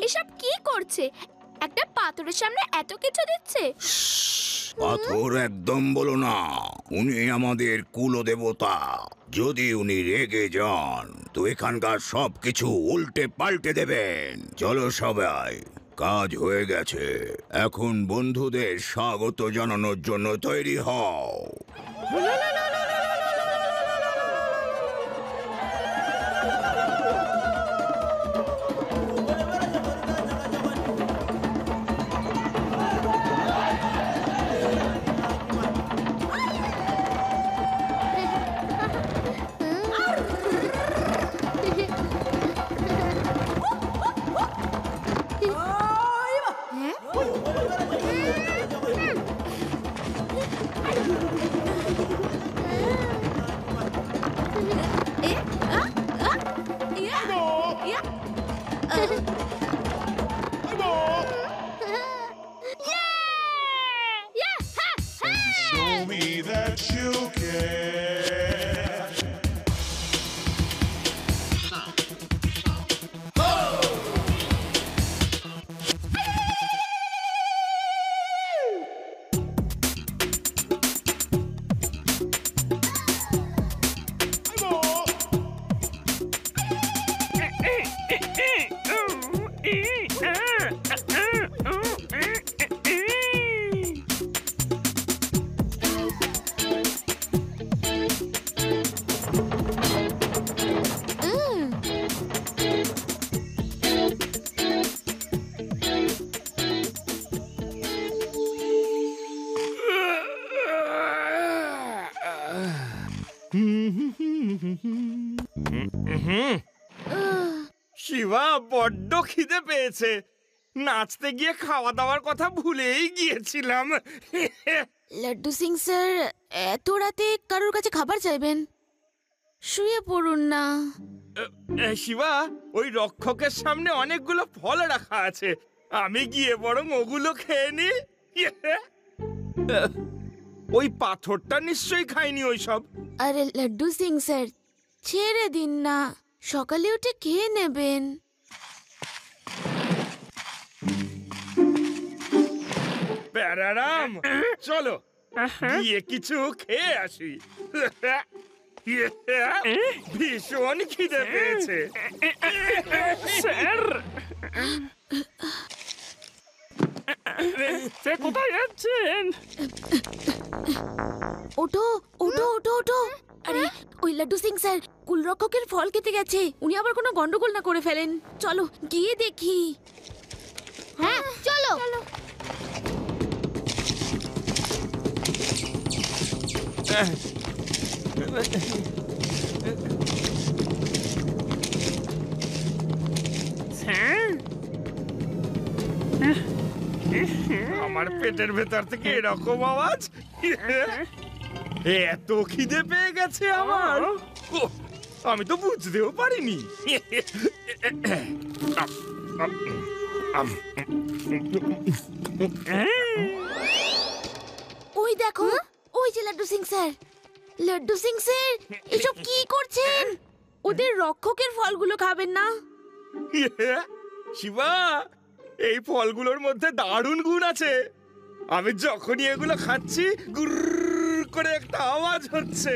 এসব কি করছে? একটা পাথরের সামনে এত কিছু দিচ্ছে। পাথর একদম বলো না, উনি আমাদের কুলদেবতা। যদি উনি রেগে যান তো এখানকার সবকিছু উল্টে পাল্টে দেবেন। চলো সবাই, কাজ হয়ে গেছে। এখন বন্ধুদের স্বাগত জানানোর জন্য তৈরি হও। Show me that you care. Shiba বড্ড খিদে পেয়েছে, নাচতে গিয়ে খাওয়া দাওয়ার কথা ভুলেই গিয়েছিলাম। লাড্ডু সিং স্যার, এত রাতে কারোর কাছে খাবার চাইবেন? শুয়ে পড়ুন না। শিবা, ওই রক্ষকের সামনে অনেকগুলো ফল রাখা আছে, আমি গিয়ে বরং ওগুলো খেয়ে নি। ওই পাথরটা নিশ্চয়ই খাইনি ওই সব। আরে লাড্ডু সিং স্যার, ছেড়ে দিন না, সকালে উঠে খেয়ে নেবেন। প্যারারাম, চলো গিয়ে কিছু খেয়ে আসি। ভীষণ খিদে পেয়েছে। স্যার, সে কোথায় যাচ্ছেন? ওঠো ওঠো ওঠো ওঠো। আরে ওই লাড্ডু সিং স্যার কুলরক্ষকের ফল খেতে গেছে, উনি আবার কোনো গন্ডগোল না করে ফেলেন। চলো গিয়ে দেখি। হ্যাঁ চলো। আমার পেটের ভেতর থেকে এরকম আওয়াজ। এত খিদে পেয়ে গেছে আমার, আমি তো বুঝতেও পারিনি। ওই দেখো, ওই যে লাড্ডু সিং স্যার। লাড্ডু সিং স্যার, এসব কি করছেন? ওদের রক্ষকের ফলগুলো খাবেন না? শিবা, এই ফলগুলোর মধ্যে দারুণ গুণ আছে। আমি যখনই এগুলো খাচ্ছি গুর করে একটা আওয়াজ হচ্ছে।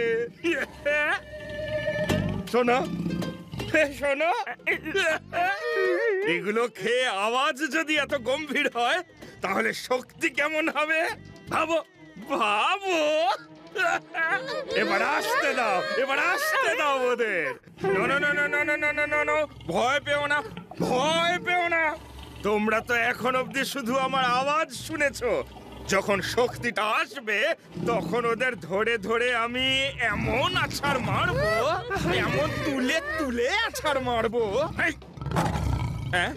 শোনো শোনো, এগুলো খেয়ে আওয়াজ যদি এত গম্ভীর হয় তাহলে শক্তি কেমন হবে ভাবো ভাবো। এবার আসতে দাও, এবার আসতে দাও ওদের। ভয় পেও না, ভয় পেও না। তোমরা তো এখন অবধি শুধু আমার আওয়াজ শুনেছো। যখন শক্তিটা আসবে তখন ওদের ধরে ধরে আমি এমন আছাড় মারবো, এমন তুলে তুলে আছাড় মারবো। হ্যাঁ,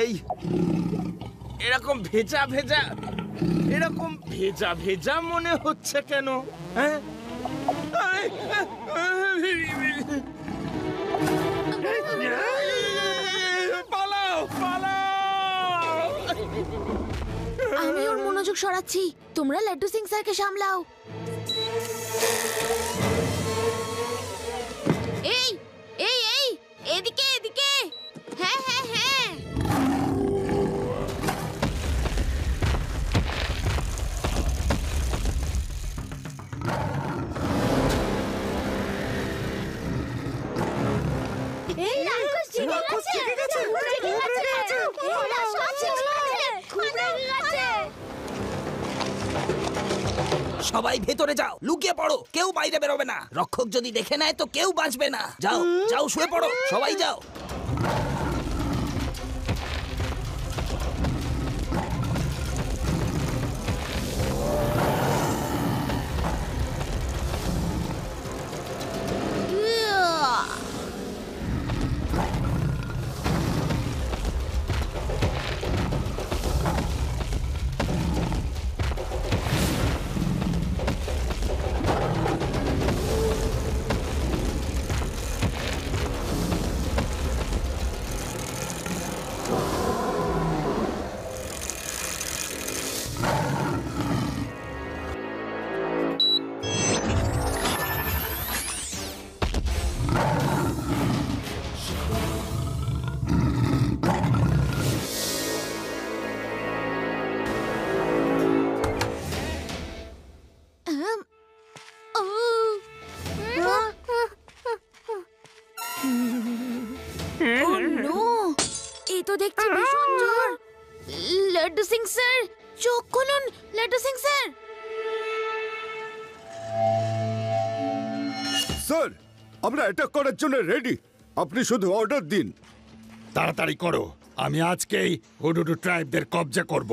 এই এরকম ভেজা ভেজা, এরকম ভেজা ভেজা মনে হচ্ছে কেন? হ্যাঁ, পালাও পালাও। আমি ওর মনোযোগ সরাচ্ছি, তোমরা লাড্ডু সিং স্যারকে সামলাও। এই এই এই, এদিকে এদিকে। হ্যাঁ হ্যাঁ হ্যাঁ। এই রাক্ষস জেগে গেছে। সবাই ভেতরে যাও, লুকিয়ে পড়ো, কেউ বাইরে বেরোবে না। রক্ষক যদি দেখে নেয় তো কেউ বাঁচবে না। যাও যাও, শুয়ে পড়ো, সবাই যাও। দেখছি ভীষণ জোর। লাড্ডু সিং স্যার, চোখ খুলুন। লাড্ডু সিং স্যার। স্যার, আমরা অ্যাটাক করার জন্য রেডি। আপনি শুধু অর্ডার দিন। তাড়াতাড়ি করো, আমি আজকেই হুডুডু ট্রাইবদের কবজা করব।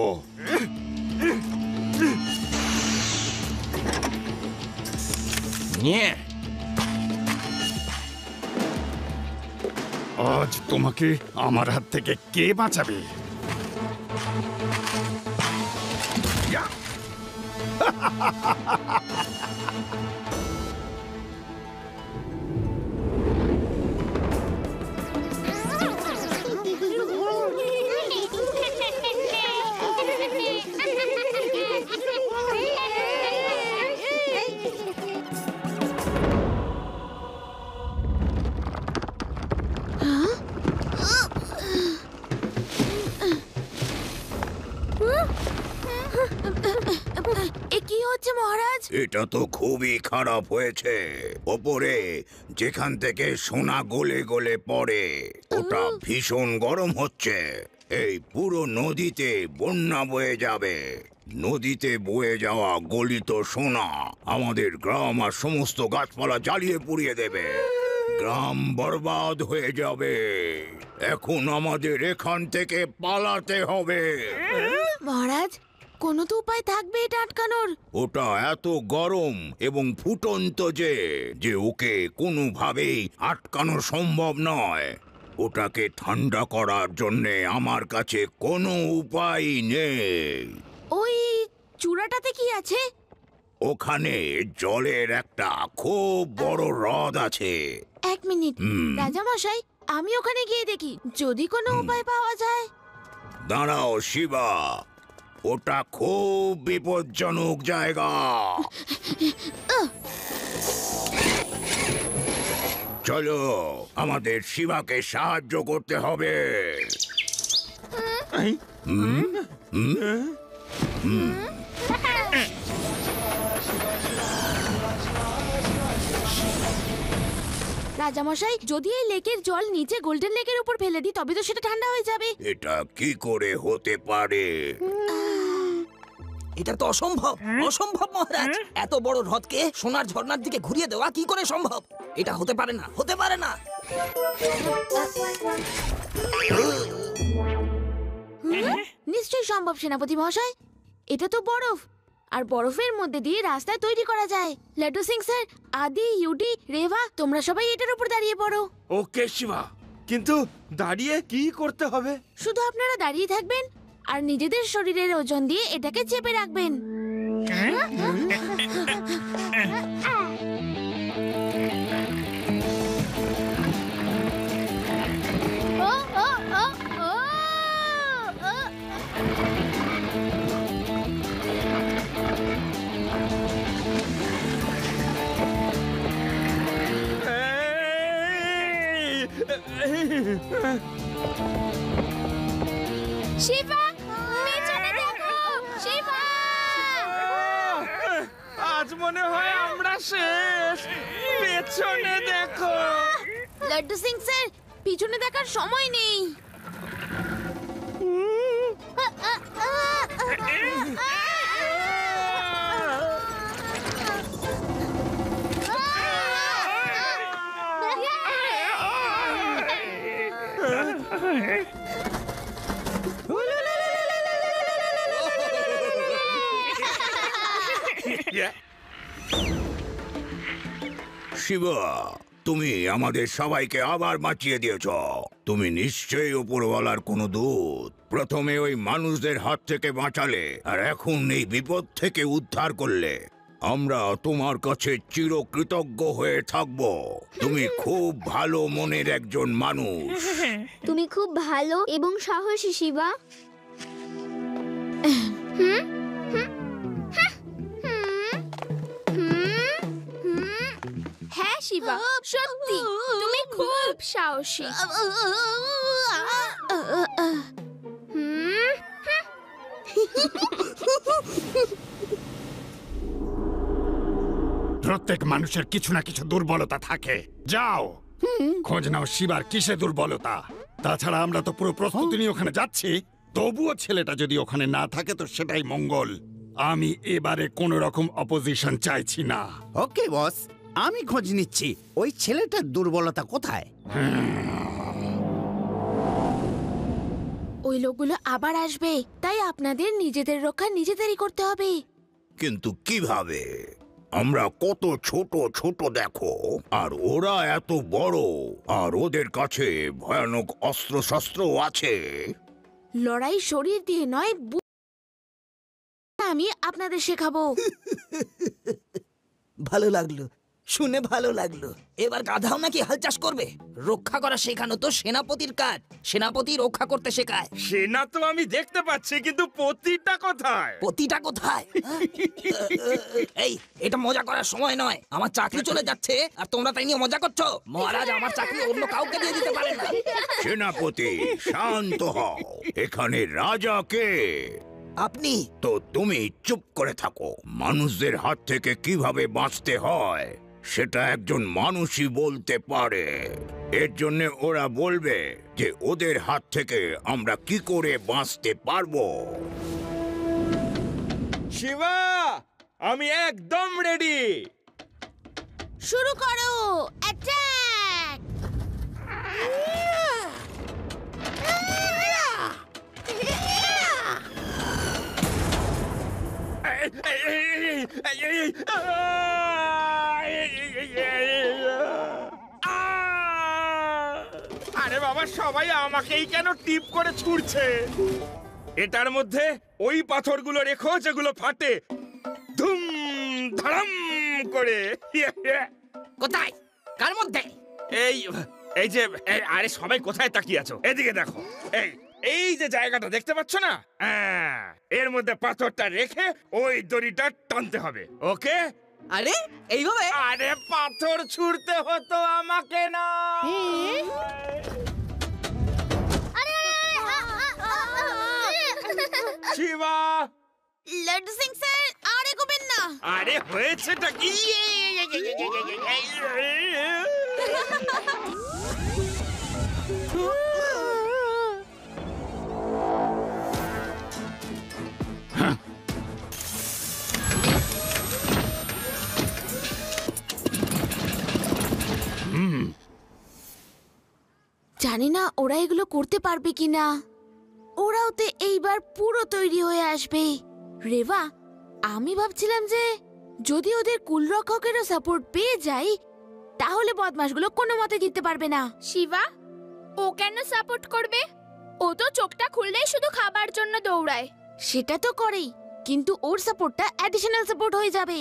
আজ তোমাকে আমার হাত থেকে কে বাঁচাবে? এটা তো খুবই খারাপ হয়েছে। ওপরে যেখান থেকে সোনা গলে গলে পড়ে ওটা ভীষণ গরম হচ্ছে। এই পুরো নদীতে বন্যা বয়ে যাবে। নদীতে বয়ে যাওয়া গলিত সোনা আমাদের গ্রাম আর সমস্ত গাছপালা জ্বালিয়ে পুড়িয়ে দেবে। গ্রাম বরবাদ হয়ে যাবে। এখন আমাদের এখান থেকে পালাতে হবে। মহারাজ, কোনো তো উপায় থাকবে এটা আটকানোর। ওটা এত গরম এবং ফুটন্ত যে ওকে কোনোভাবেই আটকানো সম্ভব নয়। ওটাকে ঠান্ডা করার জন্যে আমার কাছে কোনো উপায় নেই। ওই চূড়াটাতে কি আছে? ওখানে জলের একটা খুব বড় হ্রদ আছে। 1 মিনিট রাজা মশাই, আমি ওখানে গিয়ে দেখি যদি কোনো উপায় পাওয়া যায়। দাঁড়াও শিবা, ওটা খুব বিপজ্জনক জায়গা। চলো, আমাদের শিবাকে সাহায্য করতে হবে। রাজামশাই, যদি এই লেকের জল নিচে গোল্ডেন লেকের উপর ফেলে দিই তবে তো সেটা ঠান্ডা হয়ে যাবে। এটা কি করে হতে পারে? এটা তো অসম্ভব, অসম্ভব মহারাজ। এত বড় হ্রদকে সোনার ঝর্ণার দিকে ঘুরিয়ে দেওয়া কি করে সম্ভব? এটা হতে পারে না, হতে পারে না। নিশ্চয়ই সম্ভব সেনাপতি মহাশয়। এটা তো বরফ, আর বরফের মধ্যে দিয়ে রাস্তা তৈরি করা যায়। লাড্ডু সিং স্যার, আদি, ইউডি, রেভা, তোমরা সবাই এটার উপর দাঁড়িয়ে পড়ো। ওকে শিবা, কিন্তু দাঁড়িয়ে কি করতে হবে? শুধু আপনারা দাঁড়িয়ে থাকবেন আর নিজেদের শরীরের ওজন দিয়ে এটাকে চেপে রাখবেন। শিবা, পেছনে দেখো! শিবা! আজ মনে হয় আমরা শেষ। পেছনে দেখো। লাড্ডু সিং স্যার, পিছনে দেখার সময় নেই। শিবা, তুমি আমাদের সবাইকে আবার বাঁচিয়ে দিয়েছ। তুমি নিশ্চয়ই উপরওয়ালার কোনো দূত। প্রথমে ওই মানুষদের হাত থেকে বাঁচালে, আর এখন এই বিপদ থেকে উদ্ধার করলে। আমরা তোমার কাছে চিরকৃতজ্ঞ হয়ে থাকব। তুমি খুব ভালো মনের একজন মানুষ। তুমি খুব ভালো এবং সাহসী শিবা। হ্যাঁ শিবা, সত্যি তুমি খুব সাহসী। প্রত্যেক মানুষের কিছু না কিছু দুর্বলতা থাকে। যাও খোঁজ নাও শিবার কিসে দুর্বলতা। তাছাড়া আমরা তো পুরো প্রস্তুতি নিয়ে ওখানে যাচ্ছি। তবুও ছেলেটা যদি ওখানে না থাকে তো সেটাই মঙ্গল। আমি এবারে কোনো রকম অপোজিশন চাইছি না। ওকে বস, আমি খোঁজ নিচ্ছি ওই ছেলেটার দুর্বলতা কোথায়। ওই লোকগুলো আবার আসবে, তাই আপনাদের নিজেদের রক্ষা নিজেদেরই করতে হবে। কিন্তু কিভাবে? আমরা কত ছোট ছোট দেখো, আর ওরা এত বড়, আর ওদের কাছে ভয়ানক অস্ত্রশস্ত্র আছে। লড়াই শরীর দিয়ে নয়, আমি আপনাদের শেখাবো। ভালো লাগলো, শুনে ভালো লাগলো। এবার গাধাও নাকি হাল চাষ করবে? রক্ষা করা শেখানো তো সেনাপতির কাজ। সেনাপতি রক্ষা করতে শেখায়। সেনা তো আমি দেখতে পাচ্ছি, কিন্তু পতিটা কোথায়? পতিটা কোথায়? এই, এটা মজা করার সময় নয়। আমার চাকরি চলে যাচ্ছে আর তোমরা তাই নিয়ে মজা করছো। মহারাজ আমার চাকরি অন্য কাউকে দিয়ে দিতে পারেন না। সেনাপতি শান্ত হও। এখানে রাজা কে? আপনি। তো তুমি চুপ করে থাকো। মানুষদের হাত থেকে কিভাবে বাঁচতে হয় সেটা একজন মানুষই বলতে পারে। এর জন্য ওরা বলবে যে ওদের হাত থেকে আমরা কি করে বাঁচতে পারবো। শিবা, আমি একদম রেডি। শুরু করো, অ্যাটাক! আরে বাবা, সবাই আমাকেই কেন টিপ করে ছুড়ছে? এটার মধ্যে ওই পাথরগুলো রেখো যেগুলো ফাটে ধুম ধারাম করে। কোথায়? কার মধ্যে? এই যে আরে সবাই কোথায় তাকিয়ে আছো? এদিকে দেখো। এই যে জায়গাটা দেখতে পাচ্ছ না, এর মধ্যে পাথরটা রেখে ওই দড়িটা টানতে হবে। ওকে? আরে এইভাবে? আরে পাথর ছুঁড়তে হতো আমাকে না। শিবা, লাড্ডু সিং স্যার, আর এগোবেন না। আরে হয়েছেটা কি? জানি না ওরা এগুলো করতে পারবে কিনা। ওরাও তো এইবার পুরো তৈরি হয়ে আসবে। রেবা, আমি ভাবছিলাম যে যদি ওদের কুলরক্ষকেরও সাপোর্ট পেয়ে যাই তাহলে বদমাশগুলো কোনো মতে জিততে পারবে না। শিবা, ও কেন সাপোর্ট করবে? ও তো চোখটা খুললেই শুধু খাবার জন্য দৌড়ায়। সেটা তো করেই, কিন্তু ওর সাপোর্টটা অ্যাডিশনাল সাপোর্ট হয়ে যাবে।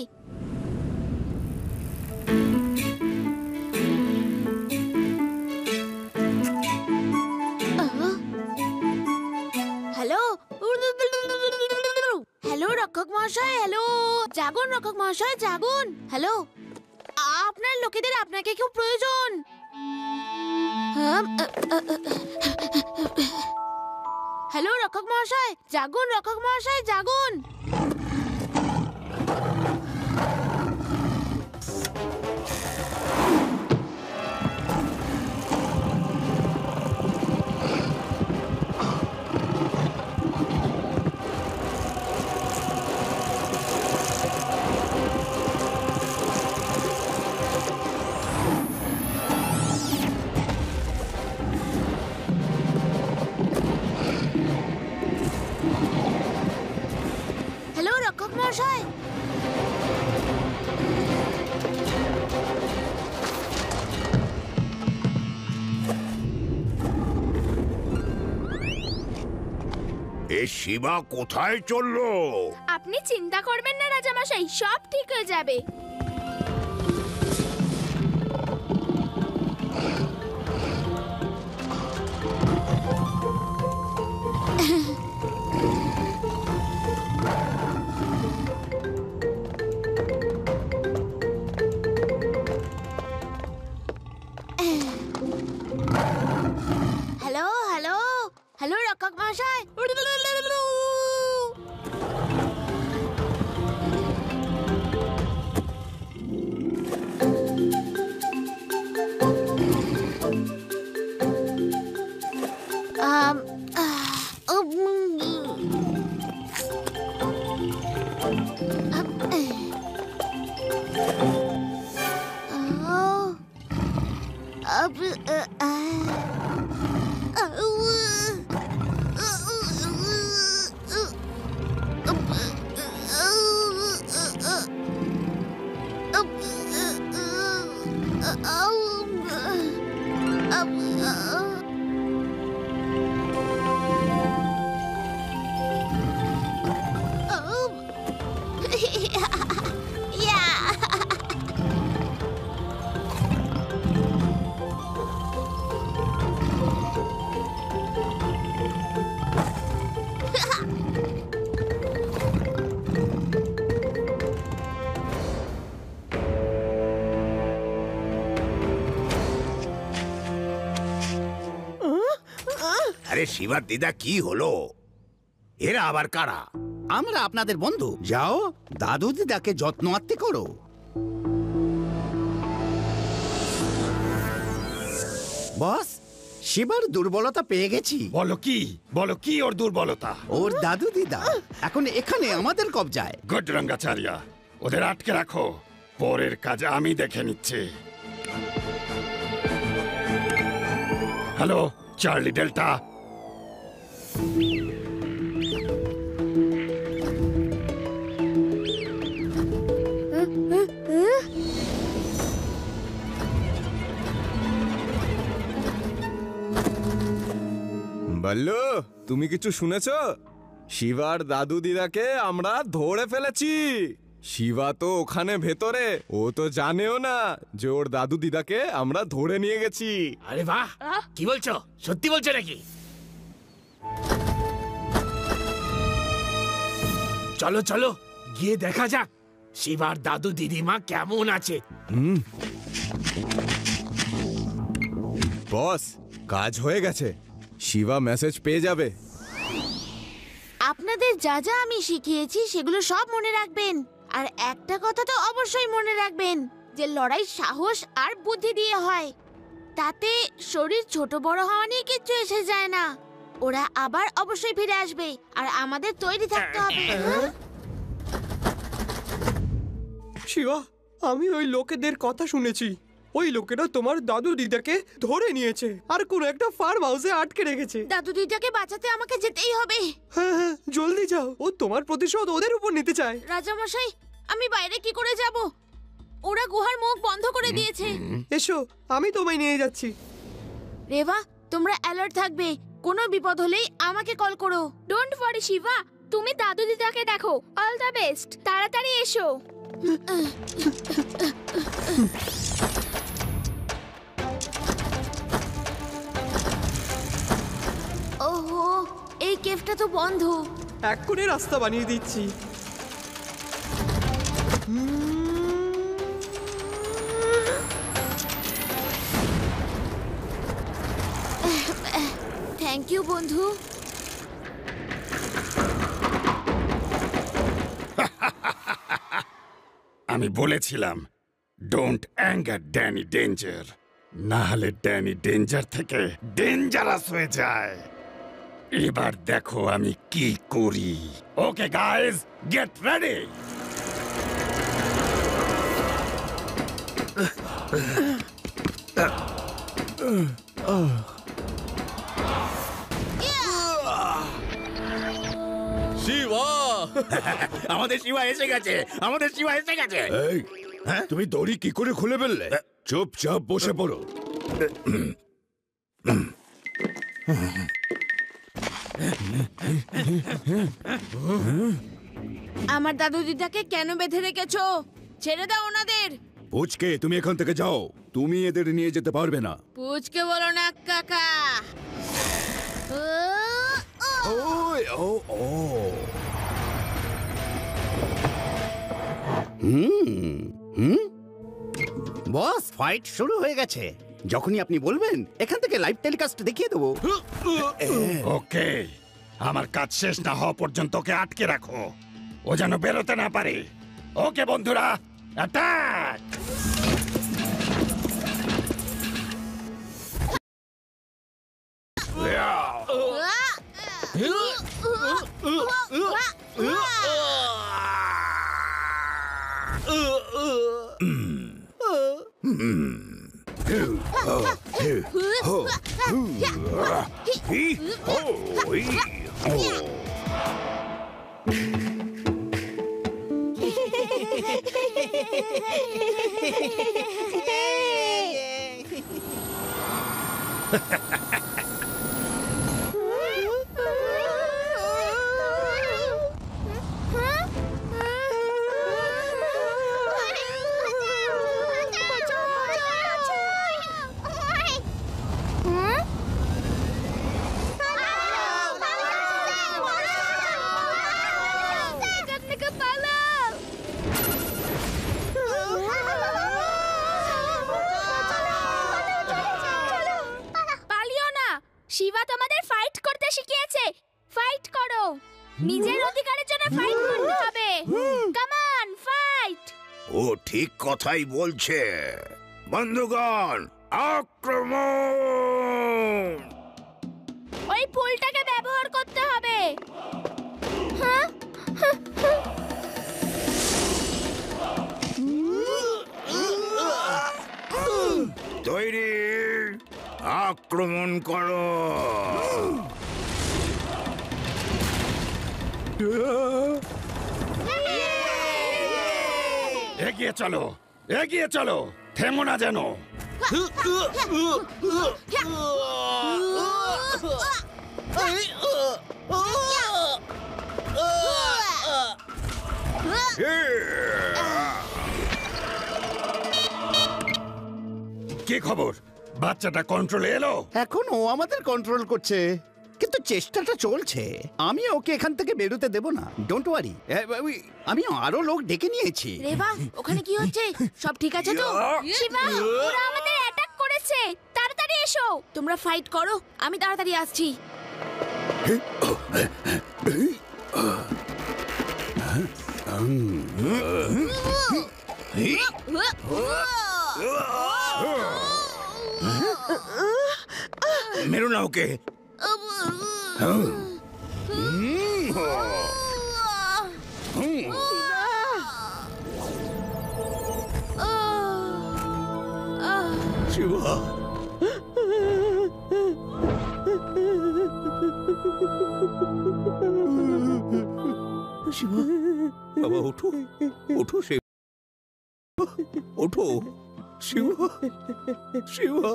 হ্যালো হ্যালো রক্ষক মহাশয়, হ্যালো জাগুন রক্ষক মহাশয়, জাগুন। হ্যালো, আপনার লোকেদের আপনাকে খুব প্রয়োজন। হ্যালো রক্ষক মহাশয়, জাগুন রক্ষক মহাশয়, জাগুন। হ্যালো রক্ষক মহাশয়, এ শিবা কোথায় চললো? আপনি চিন্তা করবেন না রাজামশাই, সব ঠিক হয়ে যাবে। হ্যালো হ্যালো হ্যালো রক্ষক মহাশয়। আরে শিবার দিদা, কি হলো? এরা আবার কারা? আমরা আপনাদের বন্ধু। যাও দাদু দিদাকে যত্ন আত্তি করো। বস, শিবার দুর্বলতা পেয়ে গেছি। বলো কি ওর দুর্বলতা? ওর দাদু দিদা এখন এখানে আমাদের কবজায়। গুড রঙ্গাচার্য, ওদের আটকে রাখো, পরের কাজ আমি দেখে নিচ্ছি। হ্যালো চার্লি ডেল্টা, বল্লু, তুমি কিছু শুনেছো? শিবার দাদু দিদাকে আমরা ধরে ফেলেছি। শিবা তো ওখানে ভেতরে, ও তো জানেও না যে ওর দাদু দিদাকে আমরা ধরে নিয়ে গেছি। আরে বাহ, কি বলছো? সত্যি বলছো নাকি? চলো চলো গিয়ে দেখা যাক শিবার দাদু দিদিমা কেমন আছে। বস, কাজ হয়ে গেছে, শিবা মেসেজ পেয়ে যাবে। আপনাদের যা যা আমি শিখিয়েছি সেগুলো সব মনে রাখবেন। আর একটা কথা তো অবশ্যই মনে রাখবেন যে লড়াই সাহস আর বুদ্ধি দিয়ে হয়। তাতে শরীর ছোট বড় হওয়া নিয়ে কিচ্ছু এসে যায় না। ওরা আবার অবশ্যই ফিরে আসবে আর আমাদের তৈরি থাকতে হবে। শিবা, আমি ওই লোকেদের কথা শুনেছি। ওই লোকেরা তোমার দাদু দিদাকে ধরে নিয়েছে আর কোন একটা ফার্ম হাউসে আটকে রেখেছে। দাদু দিদাকে বাঁচাতে আমাকে যেতেই হবে। হ্যাঁ, জলদি যাও, ও তোমার প্রতিশোধ ওদের উপর নিতে চায়। রাজামশাই, আমি বাইরে কি করে যাব? ওরা গুহার মুখ বন্ধ করে দিয়েছে। এসো, আমি তোমায় নিয়ে যাচ্ছি। রেভা, তোমরা অ্যালার্ট থাকবে। কোনো বিপদ হলেই আমাকে কল করো। ডোন্ট ওয়ারি শিবা, তুমি দাদু দিদাকে দেখো। অল দ্য বেস্ট, তাড়াতাড়ি এসো। ওহো, এই কেভটা তো বন্ধ। এক্ষুনি রাস্তা বানিয়ে দিচ্ছি। থ্যাংক ইউ বন্ধু। আমি বলেছিলাম ডোন্ট অ্যাঙ্গার ড্যানি ডেঞ্জার, না হলে ড্যানি ডেঞ্জার থেকে ডেঞ্জারাস হয়ে যায়। এবার দেখো আমি কি করি। Okay guys, get ready. Shiba, আমাদের শিবা এসে গেছে, আমাদের শিবা এসে গেছে। এই, তুমি দড়ি কি করে খুলে ফেললে? চুপচাপ বসে পড়ো। আমার দাদু দিদাকে কেন বেঁধে রেখেছো? ছেড়ে দাও ওনাদের। পুচকে, তুমি এখান থেকে যাও, তুমি এদের নিয়ে যেতে পারবে না। পুচকে বলো না কাকা। বস, ফাইট শুরু হয়ে গেছে। যখনই আপনি বলবেন এখান থেকে লাইভ টেলিকাস্ট দেখিয়ে দেবো। ওকে, আমার কাজ শেষ না হওয়া পর্যন্ত ওকে আটকে রাখো, ও যেন বেরোতে না পারে। ওকে বন্ধুরা, অ্যাটাক! পালিও না, নিজের অধিকারের জন্য ফাইট করতে হবে। Come on, fight! ও ঠিক কথাই বলছে। বন্ধুগণ, আক্রমণ! ওই ফুলটাকে ব্যবহার করতে হবে। হ্যাঁ, তৈরি, আক্রমণ করো। এগিয়ে চলো, এগিয়ে চলো, থেমো না যেন। কি খবর? বাচ্চাটা কন্ট্রোলে এলো? এখন ও আমাদের কন্ট্রোল করছে, কিন্তু চেষ্টাটা চলছে। আমি ওকে এখান থেকে বেরোতে দেব না, ডোন্ট ওয়ারি। আমি আরো লোক ডেকে নিয়েছি। রেবা, ওখানে কি হচ্ছে? সব ঠিক আছে তো? শিবা, ওরা আমাদের অ্যাটাক করেছে। তাড়াতাড়ি এসো। তোমরা ফাইট করো, আমি তাড়াতাড়ি আসছি। মেরো না ওকে। শিবা, শিবা, বাবা ওঠো, ওঠো, ওঠো, শিবা, শিবা।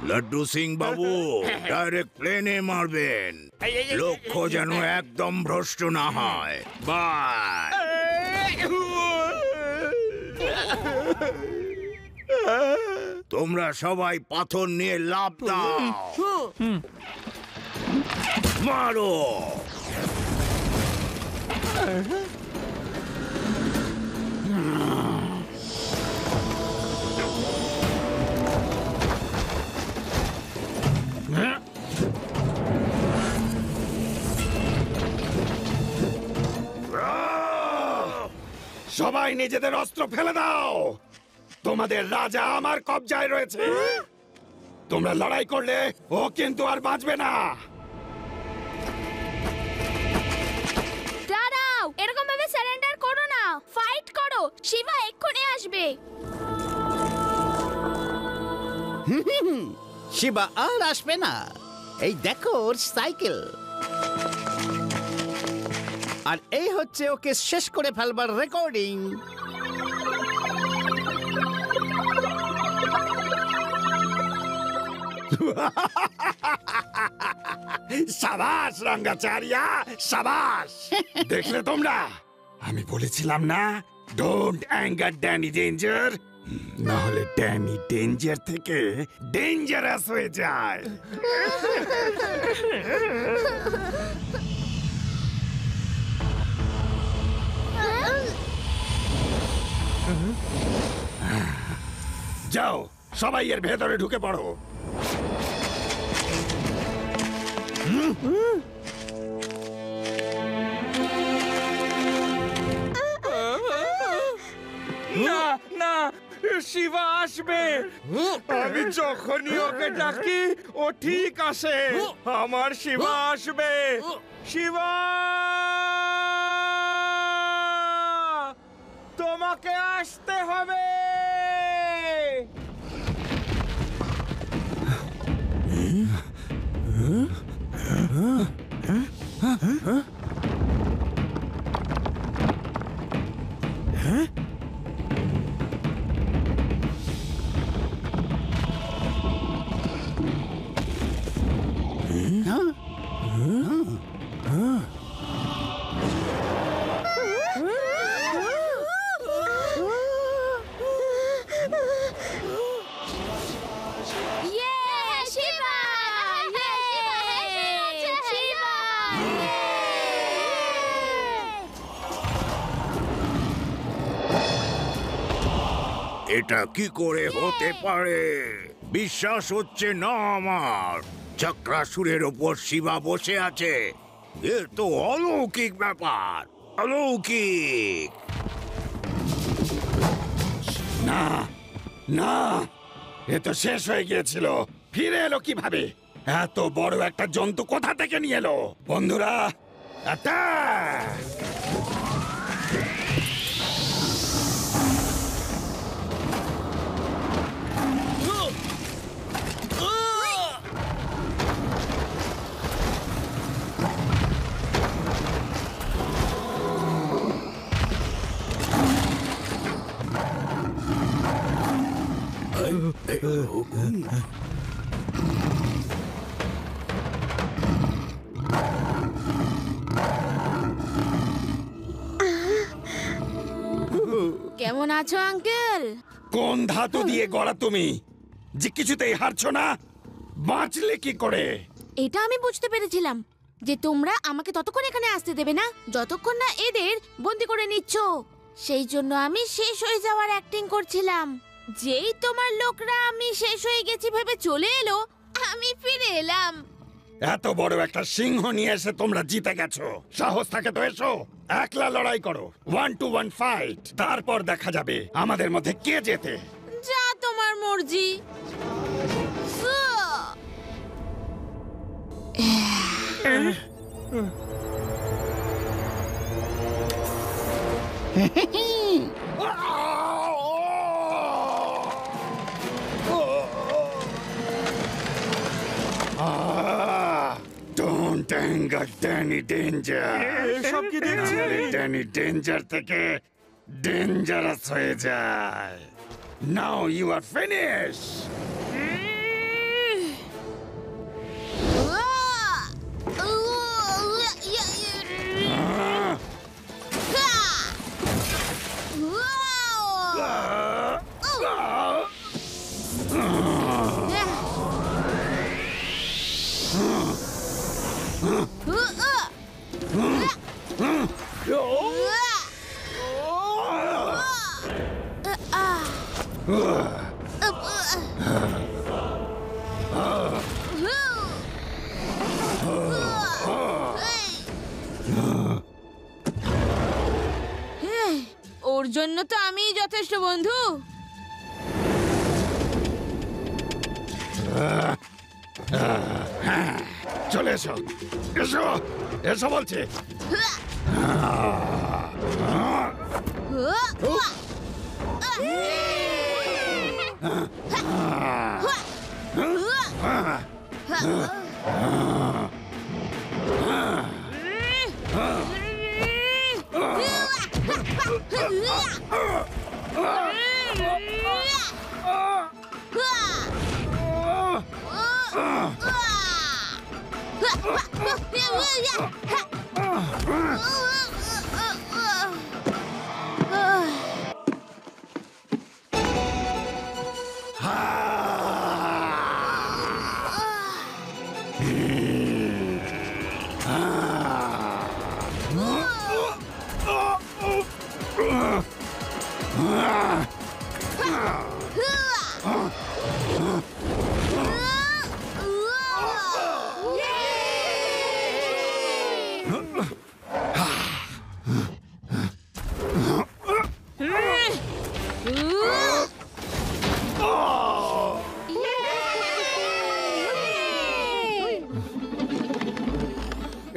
লাড্ডু সিং বাবু ডাইরেক্ট প্লেনে মারবেন, লক্ষ্য যেন একদম ভ্রষ্ট না হয়। বাই। তোমরা সবাই পাথর নিয়ে লাফ দাও, মারো। সবাই নিজেদের অস্ত্র ফেলে দাও। তোমাদের রাজা আমার কবজায় রয়েছে। তোমরা লড়াই করলে ও কিন্তু আর বাঁচবে না। দাঁড়াও, এরকম ভাবে সারেন্ডার করো না, ফাইট করো। শিবা এক্ষুনি আসবে। শিবা আর আসবে না। এই দেখো ওর সাইকেল, আর এই হচ্ছে ওকে শেষ করে ফেলবার রেকর্ডিং। সাবাস রঙ্গাচার্যা, সাবাস। দেখলে তোমরা, আমি বলেছিলাম না, ডোন্ট অ্যাঙ্গার ড্যানি ডেঞ্জার, না হলে ড্যানি ডেঞ্জার থেকে ডেঞ্জারাস হয়ে যায়। যাও, সবাই এর ভেতরে ঢুকে পড়ো। না না, শিবা আসবে। আমি যখনই ওকে ডাকি ও ঠিক আসে। আমার শিবা আসবে। শিবা, তোমাকে আসতে হবে। এটা কি করে হতে পারে? বিশ্বাস হচ্ছে না আমার। চক্রাসুরের ওপর শিবা বসে আছে। এ তো অলৌকিক ব্যাপার, অলৌকিক। না না, এ তো শেষ হয়ে গিয়েছিল। ফিরে এলো কিভাবে? এত বড় একটা জন্তু কোথা থেকে নিয়ে এলো? বন্ধুরা, attack! কেমন আছো আঙ্কেল? কোন ধাতু দিয়ে গড়া তুমি যে কিছুতেই হারছো না? বাঁচলে কি করে? এটা আমি বুঝতে পেরেছিলাম যে তোমরা আমাকে ততক্ষণ এখানে আসতে দেবে না যতক্ষণ না এদের বন্দি করে নিচ্ছ। সেই জন্য আমি শেষ হয়ে যাওয়ার অ্যাক্টিং করছিলাম। যেই তোমার লোকরা আমি শেষ হয়ে গেছি ভেবে চলে এলো, আমি ফিরে এলাম। এত বড় একটা সিংহ নিয়ে এসে তোমরা জিতে গেছো। সাহস থাকে তো এসো, একলা লড়াই করো। 1 to 1 ফাইট। তারপর দেখা যাবে আমাদের মধ্যে কে জেতে। যা তোমার মর্জি। Don't anger Danny Danger. এসব কি দেখছি? Danny Danger থেকে ডেঞ্জারাস হয়ে যায়। Now you are finished. ওর জন্য তো আমিই যথেষ্ট বন্ধু। চলে এসো, এসো, এসো বলছে।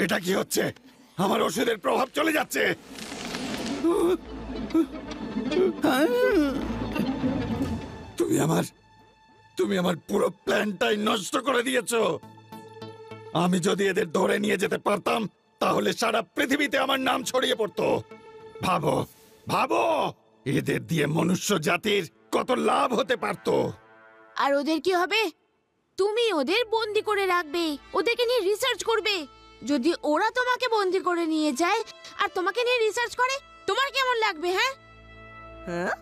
এটা কি হচ্ছে? আমার ওষুধের প্রভাব চলে যাচ্ছে। তুমি আমার পুরো প্ল্যানটাই নষ্ট করে দিয়েছো। আমি যদি এদের ধরে নিয়ে যেতে পারতাম তাহলে সারা পৃথিবীতে আমার নাম ছড়িয়ে পড়তো। ভাবো ভাবো, এদের দিয়ে মনুষ্য জাতির কত লাভ হতে পারতো। আর ওদের কি হবে? তুমি ওদের বন্দি করে রাখবে, ওদেরকে নিয়ে রিসার্চ করবে। যদি ওরা তোমাকে বন্দি করে নিয়ে যায় আর তোমাকে নিয়ে রিসার্চ করে, তোমার কেমন লাগবে? হ্যাঁ,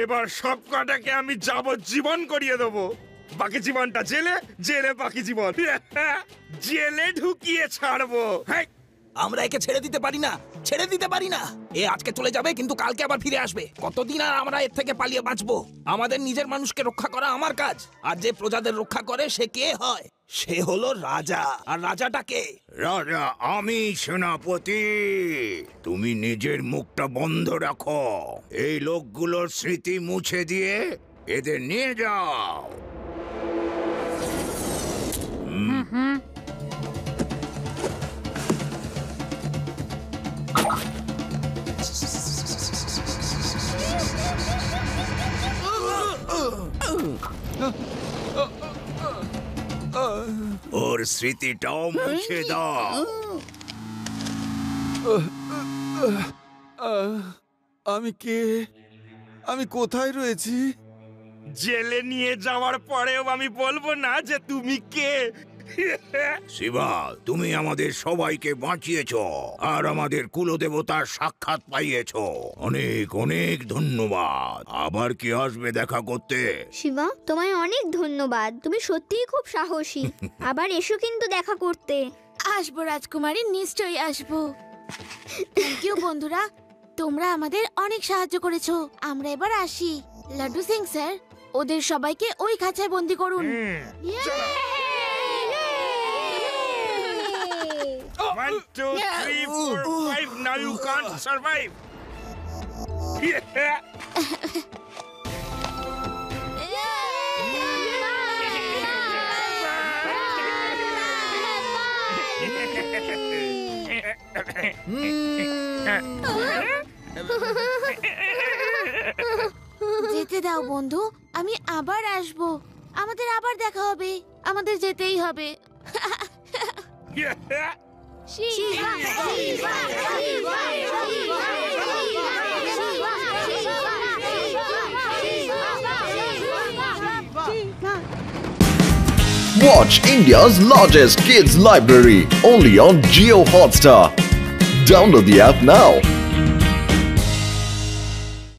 এবার সব কটাকে আমি যাবজ্জীবন করিয়ে দেবো। বাকি জীবনটা জেলে, জেলে বাকি জীবন জেলে ঢুকিয়ে ছাড়বো। আমরা একে ছেড়ে দিতে পারি না। ছেড়ে দিতে পারি না। এ আজকে চলে যাবে কিন্তু কালকে আবার ফিরে আসবে। কতদিন আর আমরা এর থেকে পালিয়ে বাঁচবো? আমাদের নিজের মানুষকে রক্ষা করা আমার কাজ। আর যে প্রজাদের রক্ষা করে সে কে হয়? সে হলো রাজা। আর রাজাটা কে? রাজা আমি, সেনাপতি। তুমি নিজের মুখটা বন্ধ রাখো। এই লোকগুলোর স্মৃতি মুছে দিয়ে এদের নিয়ে যাও। ওর স্মৃতিটাও মুছে দাও। আমি কে? আমি কোথায় রয়েছি? জেলে নিয়ে যাওয়ার পরেও আমি বলবো না যে তুমি কে। শিবা, তুমি আমাদের সবাইকে বাঁচিয়েছো আর আমাদের কুলদেবতার সাক্ষাৎ পাইয়েছো। অনেক অনেক ধন্যবাদ। আবার কি আসবে দেখা করতে? শিবা, তোমায় অনেক ধন্যবাদ। তুমি সত্যিই খুব সাহসী। আবার এসো কিন্তু দেখা করতে। আসবো রাজকুমারী, নিশ্চয়ই আসবো। থ্যাংক ইউ বন্ধুরা, তোমরা আমাদের অনেক সাহায্য করেছো। আমরা এবার আসি। লাড্ডু সিং স্যার, ওদের সবাইকে ওই খাঁচায় বন্দি করুন। 1 2 3 4 5 now you can't survive. যেতে দাও বন্ধু, আমি আবার আসবো। আমাদের আবার দেখা হবে। আমাদের যেতেই হবে। Watch India's largest kids library only on Jio Hotstar. Download the app now.